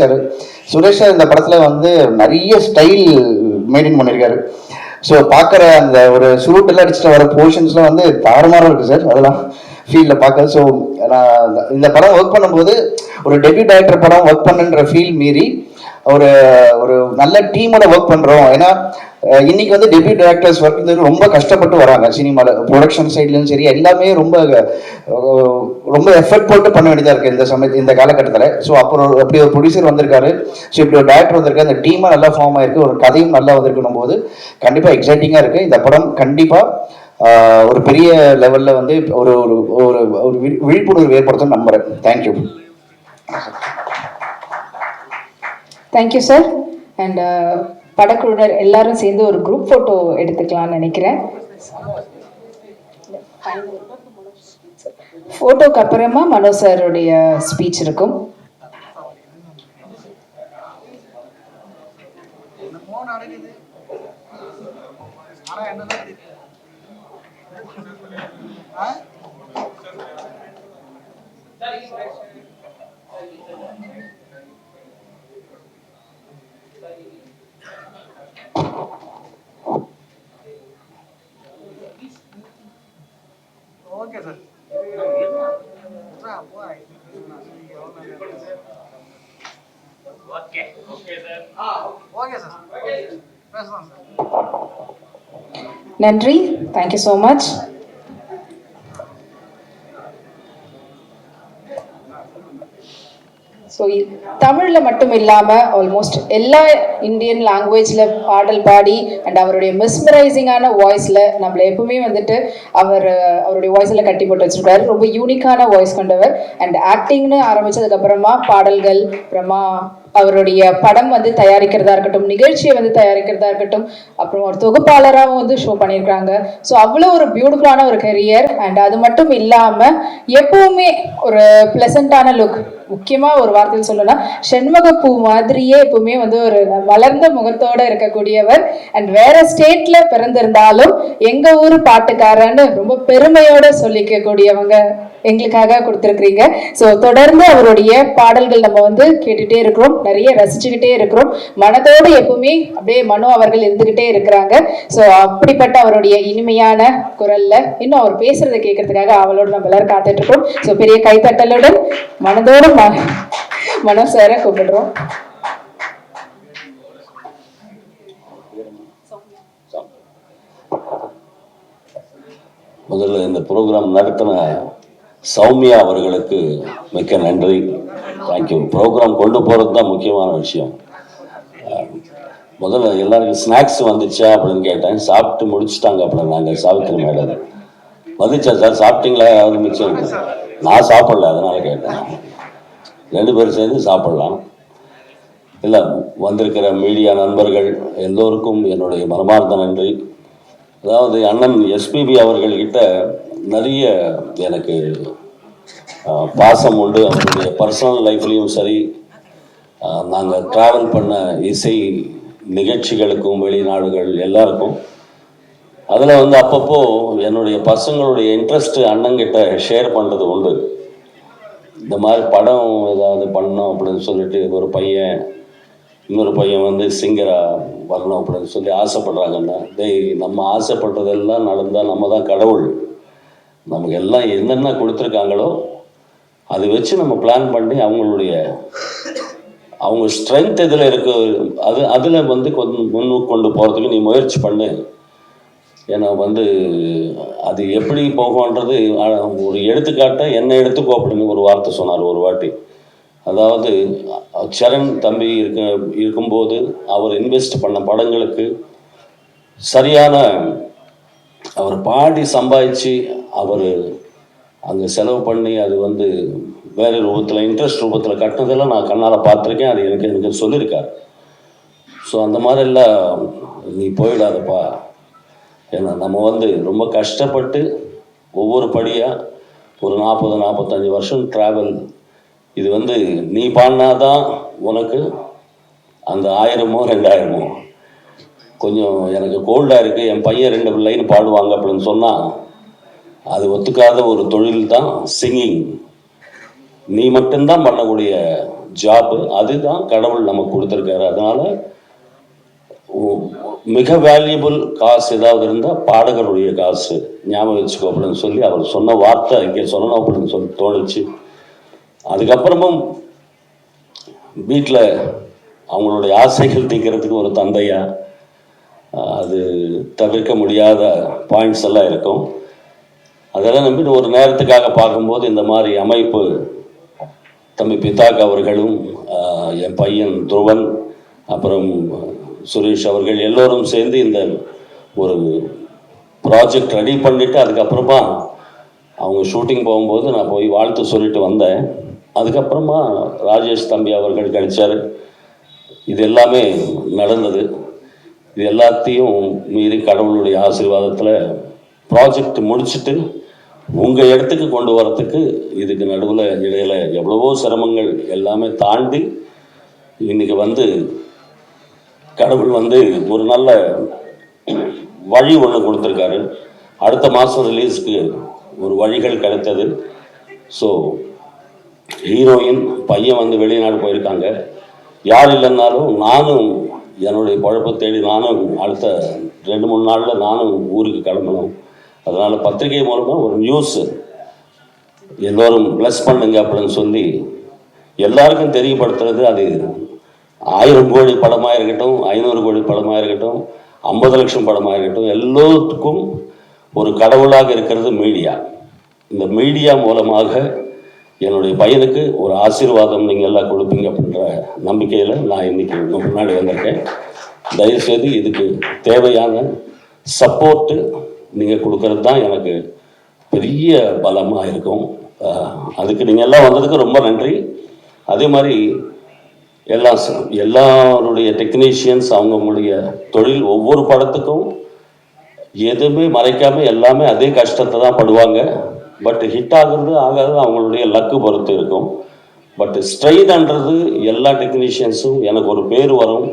sir இந்த படத்தில் வந்து நிறைய ஸ்டைல் மெயின்டைன் பண்ணியிருக்காரு. ஸோ பார்க்குற அந்த ஒரு சுருட்டெல்லாம் அடிச்சுட்டு வர போர்ஷன்ஸ்லாம் வந்து தாறுமாறாக இருக்குது சார், அதெல்லாம் ஃபீல்டில் பார்க்குறது. ஸோ நான் இந்த படம் ஒர்க் பண்ணும்போது ஒரு டெபியூ டைரக்டர் படம் ஒர்க் பண்ணுன்ற ஃபீல் மீறி ஒரு நல்ல டீமோட ஒர்க் பண்ணுறோம். ஏன்னா இன்னைக்கு வந்து டெபியூ டைரக்டர்ஸ் ஒர்க் ரொம்ப கஷ்டப்பட்டு வராங்க சினிமாவில், ப்ரொடக்ஷன் சைட்லையும் சரி எல்லாமே ரொம்ப எஃபர்ட் போட்டு பண்ண வேண்டியதாக இருக்குது இந்த காலகட்டத்தில். ஸோ அப்படி ஒரு ப்ரொடியூசர் வந்திருக்காரு, ஸோ இப்படி ஒரு டைரக்டர் வந்திருக்காரு, அந்த டீமாக நல்லா ஃபார்ம் ஆயிருக்கு, ஒரு கதையும் நல்லா வந்திருக்கணும் போது கண்டிப்பாக எக்ஸைட்டிங்காக இருக்குது. இந்த படம் கண்டிப்பாக ஒரு பெரிய லெவலில் வந்து ஒரு விழிப்புணர்வு ஏற்படுத்தும் நம்புகிறேன். தேங்க்யூ. Thank you sir. அண்ட் படக்குழுவினர் எல்லாரும் சேர்ந்து ஒரு குரூப் ஃபோட்டோ எடுத்துக்கலாம்னு நினைக்கிறேன். ஃபோட்டோக்கு அப்புறமா மனோ சாருடைய ஸ்பீச் இருக்கும். Okay sir. நன்றி. Thank you so much. ஸோ தமிழில் மட்டும் இல்லாமல் ஆல்மோஸ்ட் எல்லா இந்தியன் லாங்குவேஜில் பாடல் பாடி அண்ட் அவருடைய மிஸ்மரைசிங்கான வாய்ஸில் நம்மளை எப்பவுமே வந்துட்டு அவருடைய வாய்ஸில் கட்டி போட்டு வச்சிருக்காரு. ரொம்ப யூனிக்கான வாய்ஸ் கொண்டவர். அண்ட் ஆக்டிங்னு ஆரம்பித்ததுக்கப்புறமா பாடல்கள், அப்புறமா அவருடைய படம் வந்து தயாரிக்கிறதா இருக்கட்டும், நிகழ்ச்சியை வந்து தயாரிக்கிறதா இருக்கட்டும், அப்புறம் ஒரு தொகுப்பாளராகவும் வந்து ஷோ பண்ணியிருக்காங்க. ஸோ அவ்வளோ ஒரு பியூட்டிஃபுல்லான ஒரு கெரியர். அண்ட் அது மட்டும் இல்லாமல் எப்பவுமே ஒரு ப்ளசண்டான லுக், முக்கியமாக ஒரு வார்த்தையில் சொல்லணும்னா செண்பகப்பூ மாதிரியே எப்பவுமே வந்து ஒரு வளர்ந்த முகத்தோடு இருக்கக்கூடியவர். அண்ட் வேற ஸ்டேட்ல பிறந்திருந்தாலும் எங்க ஊர் பாட்டுக்காரன்னு ரொம்ப பெருமையோட சொல்லிக்கக்கூடியவங்க எங்களுக்காக கொடுத்துருக்கிறீங்க. ஸோ தொடர்ந்து அவருடைய பாடல்கள் நம்ம வந்து கேட்டுட்டே இருக்கிறோம், நிறைய ரசிச்சுக்கிட்டே இருக்கிறோம். மனதோடு எப்பவுமே அப்படியே மனோ அவர்கள் இருந்துகிட்டே இருக்கிறாங்க. ஸோ அப்படிப்பட்ட அவருடைய இனிமையான குரல்ல இன்னும் அவர் பேசுறதை கேட்கறதுக்காக அவளோடு நம்ம எல்லாரும் காத்துட்டு இருக்கோம். ஸோ பெரிய கைத்தட்டலுடன் மனதோடு மனோ சாரை கூப்பிடுறோம். முதல்ல இந்த ப்ரோக்ராம் நடத்தின சௌமியா அவர்களுக்கு மிக்க நன்றி. தேங்க்யூ. ப்ரோக்ராம் கொண்டு போகிறது தான் முக்கியமான விஷயம். முதல்ல எல்லாருக்கும் ஸ்நாக்ஸ் வந்துச்சா அப்படின்னு கேட்டேன். சாப்பிட்டு முடிச்சுட்டாங்க அப்படின்னு நாங்கள் சாவித்திரி மேடம். வந்துச்சா சார், சாப்பிட்டீங்களா? யாரும் மிச்சம் நான் சாப்பிடல, அதனால கேட்டேன். 2 பேரும் சேர்ந்து சாப்பிடலாம். இல்லை, வந்திருக்கிற மீடியா நண்பர்கள் எல்லோருக்கும் என்னுடைய மனமார்ந்த நன்றி. அதாவது அண்ணன் எஸ்பிபி அவர்கள்கிட்ட நிறைய எனக்கு பாசம் உண்டு. அவருடைய பர்சனல் லைஃப்லேயும் சரி, நாங்கள் ட்ராவல் பண்ண இசை நிகழ்ச்சிகளுக்கும் வெளிநாடுகள் எல்லாருக்கும் அதில் வந்து அப்பப்போ என்னுடைய பசங்களுடைய இன்ட்ரெஸ்ட்டு அண்ணங்கிட்ட ஷேர் பண்ணுறது உண்டு. இந்த மாதிரி படம் ஏதாவது பண்ணோம் அப்படின்னு சொல்லிட்டு ஒரு பையன் இன்னொரு பையன் வந்து சிங்கராக வரணும் அப்படின்னு சொல்லி ஆசைப்படுறாங்கன்னா, நம்ம ஆசைப்படுறதெல்லாம் நடந்தால் நம்ம தான் கடவுள். நமக்கு எல்லாம் என்னென்ன கொடுத்துருக்காங்களோ அதை வச்சு நம்ம பிளான் பண்ணி அவங்க ஸ்ட்ரென்த் எதில் இருக்கு அதில் வந்து கொஞ்சம் முன்னுக்கு கொண்டு போகிறதுக்கு நீ முயற்சி பண்ணு. ஏன்னா வந்து அது எப்படி போகும்ன்றது ஒரு எடுத்துக்காட்ட என்ன எடுத்துக்கோ அப்படின்னு ஒரு வார்த்தை சொன்னார் ஒரு வாட்டி. அதாவது சரண் தம்பி இருக்கும்போது அவர் இன்வெஸ்ட் பண்ண படங்களுக்கு சரியான அவர் பாடி சம்பாதிச்சு அவர் அங்கே செலவு பண்ணி அது வந்து வேறு ரூபத்தில் இன்ட்ரெஸ்ட் ரூபத்தில் கட்டினதெல்லாம் நான் கண்ணால் பார்த்துருக்கேன். அது எனக்கு சொல்லியிருக்கார். ஸோ அந்த மாதிரிலாம் நீ போயிடாதப்பா. ஏன்னா நம்ம வந்து ரொம்ப கஷ்டப்பட்டு ஒவ்வொரு படியாக ஒரு 40-45 வருஷம் ட்ராவல். இது வந்து நீ பாடினாதான் உனக்கு அந்த 1000மோ 2000மோ. கொஞ்சம் எனக்கு கோல்டாக இருக்குது, என் பையன் 2 லைன் பாடுவாங்க அப்படின்னு சொன்னால் அது ஒத்துக்காத ஒரு தொழில் தான் சிங்கிங். நீ மட்டும்தான் பண்ணக்கூடிய ஜாப்பு. அதுதான் கடவுள் நமக்கு கொடுத்துருக்காரு. அதனால் மிக வேல்யூபிள் காசு ஏதாவது இருந்தால் பாடகருடைய காசு ஞாபகம் வச்சுக்கோ அப்படின்னு சொல்லி அவர் சொன்ன வார்த்தை இங்கே சொல்லணும் அப்படின்னு சொல்லி தோணுச்சு. அதுக்கப்புறமும் வீட்டில் அவங்களுடைய ஆசைகள் தீர்க்கிறதுக்கு ஒரு தந்தையா அது தவிர்க்க முடியாத பாயிண்ட்ஸ் எல்லாம் இருக்கும். அதெல்லாம் நம்பிட்டு ஒரு நேரத்துக்காக பார்க்கும்போது இந்த மாதிரி அமைப்பு தம்பி பிதாக் அவர்களும் என் பையன் துருவன் அப்புறம் சுரேஷ் அவர்கள் எல்லோரும் சேர்ந்து இந்த ஒரு ப்ராஜெக்ட் ரெடி பண்ணிவிட்டு அதுக்கப்புறமா அவங்க ஷூட்டிங் போகும்போது நான் போய் வாழ்த்து சொல்லிட்டு வந்தேன். அதுக்கப்புறமா ராஜேஷ் தம்பி அவர்கள் கிடைச்சார். இது எல்லாமே நடந்தது. இது எல்லாத்தையும் மீறி கடவுளுடைய ஆசீர்வாதத்தில் ப்ராஜெக்ட் முடிச்சுட்டு உங்கள் இடத்துக்கு கொண்டு வரத்துக்கு இதுக்கு நடுவில் இடையில் எவ்வளவோ சிரமங்கள் எல்லாமே தாண்டி இன்றைக்கி வந்து கடவுள் வந்து ஒரு நல்ல வழி ஒன்று கொடுத்துருக்காரு. அடுத்த மாதம் ரிலீஸ்க்கு ஒரு வழிகள் கிடைத்தது. ஸோ ஹீரோயின் பையன் வந்து வெளிநாடு போயிருக்காங்க. யார் இல்லைன்னாலும் நானும் என்னுடைய பழப்பை தேடி நானும் அடுத்த 2-3 நாளில் நானும் ஊருக்கு கிளம்பணும். அதனால் பத்திரிகை மூலமாக ஒரு நியூஸ் எல்லோரும் ப்ளஸ் பண்ணுங்க அப்படின்னு சொல்லி எல்லாருக்கும் தெரியப்படுத்துறது. அது 1000 கோடி படமாக இருக்கட்டும், 500 கோடி படமாக இருக்கட்டும், 50 லட்சம் படமாக இருக்கட்டும், எல்லோருக்கும் ஒரு கடவுளாக இருக்கிறது மீடியா. இந்த மீடியா மூலமாக என்னுடைய பையனுக்கு ஒரு ஆசீர்வாதம் நீங்கள் எல்லாம் கொடுப்பீங்க அப்படின்ற நம்பிக்கையில் நான் இன்னைக்கு உங்கள் முன்னாடி வந்திருக்கேன். தயவுசெய்து இதுக்கு தேவையான சப்போர்ட்டு நீங்கள் கொடுக்கறது தான் எனக்கு பெரிய பலமாக இருக்கும். அதுக்கு நீங்கள் எல்லாம் வந்ததுக்கு ரொம்ப நன்றி. அதே மாதிரி எல்லாருடைய டெக்னீஷியன்ஸ் அவங்களுடைய தொழில் ஒவ்வொரு படத்துக்கும் எதுவுமே மறைக்காமல் எல்லாமே அதே கஷ்டத்தை தான் படுவாங்க. பட் ஹிட் ஆகுறது ஆகாது அவங்களுடைய லக்கு பொறுத்து இருக்கும். பட் ஸ்ட்ரெயின்ன்றது எல்லா டெக்னீஷியன்ஸும் எனக்கு ஒரு பேர் வரும்,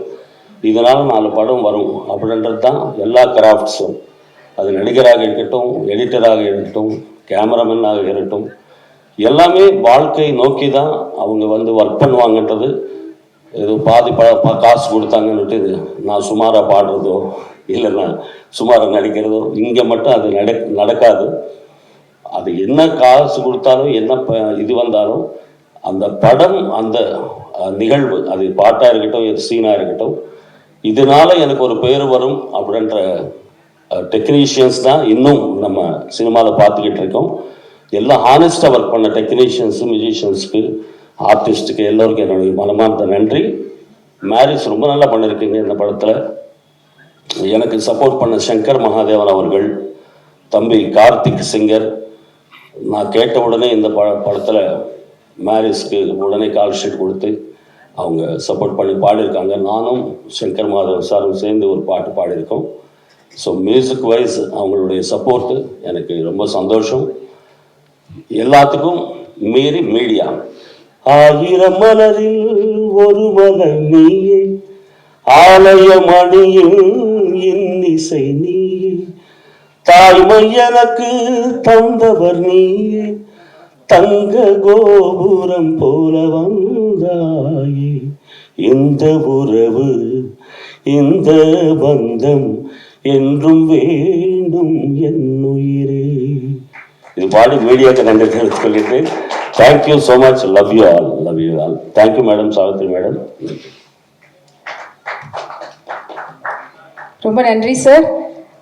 இதனால் 4 படம் வரும் அப்படின்றது தான் எல்லா கிராஃப்ட்ஸும். அது நடிகராக இருக்கட்டும், எடிட்டராக இருக்கட்டும், கேமராமேனாக இருக்கட்டும், எல்லாமே வாழ்க்கை நோக்கி தான் அவங்க வந்து ஒர்க் பண்ணுவாங்கன்றது. ஏதோ பாதி காசு கொடுத்தாங்கன்னுட்டு நான் சுமாராக பாடுறதோ இல்லைன்னா சுமாராக நடிக்கிறதோ இங்கே மட்டும் அது நடக்காது. அது என்ன காசு கொடுத்தாலும் என்ன இது வந்தாலும் அந்த படம் அந்த நிகழ்வு அது பாட்டாக இருக்கட்டும், எது சீனாக இருக்கட்டும், இதனால எனக்கு ஒரு பேர் வரும் அப்படின்ற டெக்னீஷியன்ஸ் தான் இன்னும் நம்ம சினிமாவில் பார்த்துக்கிட்டு இருக்கோம். எல்லாம் ஹானஸ்டாக ஒர்க் பண்ண டெக்னீஷியன்ஸு, மியூசிஷியன்ஸுக்கு, ஆர்டிஸ்ட்டுக்கு எல்லோருக்கும் என்னுடைய மனமார்ந்த நன்றி. மேரேஜ் ரொம்ப நல்லா பண்ணியிருக்கீங்க. இந்த படத்தில் எனக்கு சப்போர்ட் பண்ண சங்கர் மகாதேவன் அவர்கள், தம்பி கார்த்திக் சிங்கர், நான் கேட்ட உடனே இந்த படத்தில் மேரேஜ்க்கு உடனே கால் ஷீட் கொடுத்து அவங்க சப்போர்ட் பண்ணி பாடியிருக்காங்க. நானும் சங்கர் மகாதேவன் சாரும் சேர்ந்து ஒரு பாட்டு பாடியிருக்கோம். ஸோ மியூசிக் வைஸ் அவங்களுடைய சப்போர்ட்டு எனக்கு ரொம்ப சந்தோஷம். எல்லாத்துக்கும் மீறி மீடியா, 1000 மலரில் ஒரு மலர் நீயே, ஆலய மணியில் இன்னிசை நீயே, தாய்மை எனக்கு தந்தவர் நீயே, தங்க கோபுரம் போல வந்தாயே, இந்த உறவு இந்த பந்தம் என்றும் வேண்டும் என் உயிரே. இது பாடி மீடியாவுக்கு நன்றி தெரிவித்துக் கொள்கிறேன். Thank you so much. Love you all, love you all. Thank you madam, Savitri madam. ரொம்ப நன்றி சார்.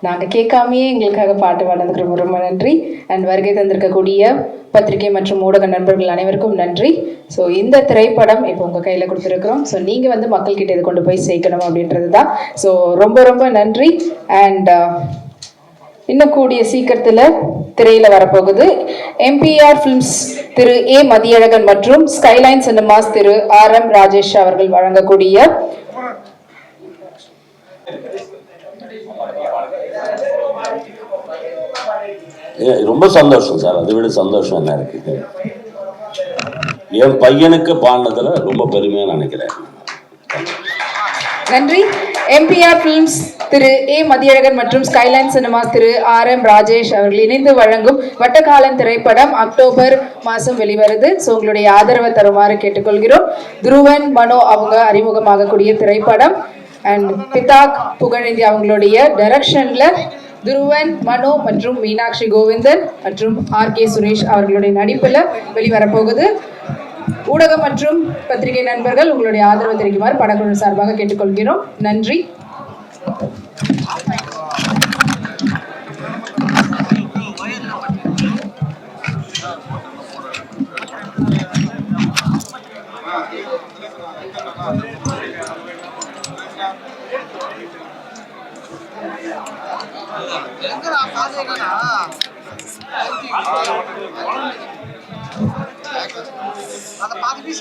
நாங்கள் கேட்காமையே எங்களுக்காக பாட்டு பாடுறதுக்கு ரொம்ப ரொம்ப நன்றி. அண்ட் வருகை தந்திருக்கக்கூடிய பத்திரிகை மற்றும் ஊடக நண்பர்கள் அனைவருக்கும் நன்றி. ஸோ இந்த திரைப்படம் இப்போ உங்கள் கையில் கொடுத்துருக்குறோம். ஸோ நீங்கள் வந்து மக்கள்கிட்ட இதை கொண்டு போய் சேர்க்கணும் அப்படின்றது தான். ஸோ ரொம்ப ரொம்ப நன்றி. அண்ட் இன்னும் கூடிய சீக்கிரத்தில் திரையில் வரப்போகுது எம்பிஆர் ஃபிலிம்ஸ் திரு ஏ மதியழகன் மற்றும் ஸ்கைலைன் சினிமாஸ் திரு RM ராஜேஷ் அவர்கள் வழங்கக்கூடிய ரொம்ப சந்தோஷம் சார். அதை விட சந்தோஷம் என்ன இருக்குது? என் பையனுக்கு பாடினதுல ரொம்ப பெருமையாக நினைக்கிறேன். நன்றி. எம்பிஆர் ஃபிலிம்ஸ் திரு ஏ மதியழகன் மற்றும் ஸ்கைலைன் சினிமாஸ் திரு RM ராஜேஷ் அவர்கள் இணைந்து வழங்கும் வட்டக்காலன் திரைப்படம் அக்டோபர் மாதம் வெளிவருது. ஸோ உங்களுடைய ஆதரவை தருமாறு கேட்டுக்கொள்கிறோம். துருவன் மனோ அவங்க அறிமுகமாகக்கூடிய திரைப்படம். அண்ட் பிதாக் புகழேந்தி அவங்களுடைய டைரக்ஷன்ல துருவன், மனோ மற்றும் மீனாட்சி கோவிந்தன் மற்றும் RK சுரேஷ் அவர்களுடைய நடிப்பில் வெளிவரப்போகுது. ஊடகம் மற்றும் பத்திரிகை நண்பர்கள் உங்களுடைய ஆதரவு தெரிவிக்குமாறு படக்குழு சார்பாக கேட்டுக்கொள்கிறோம். நன்றி. அதை பார்த்து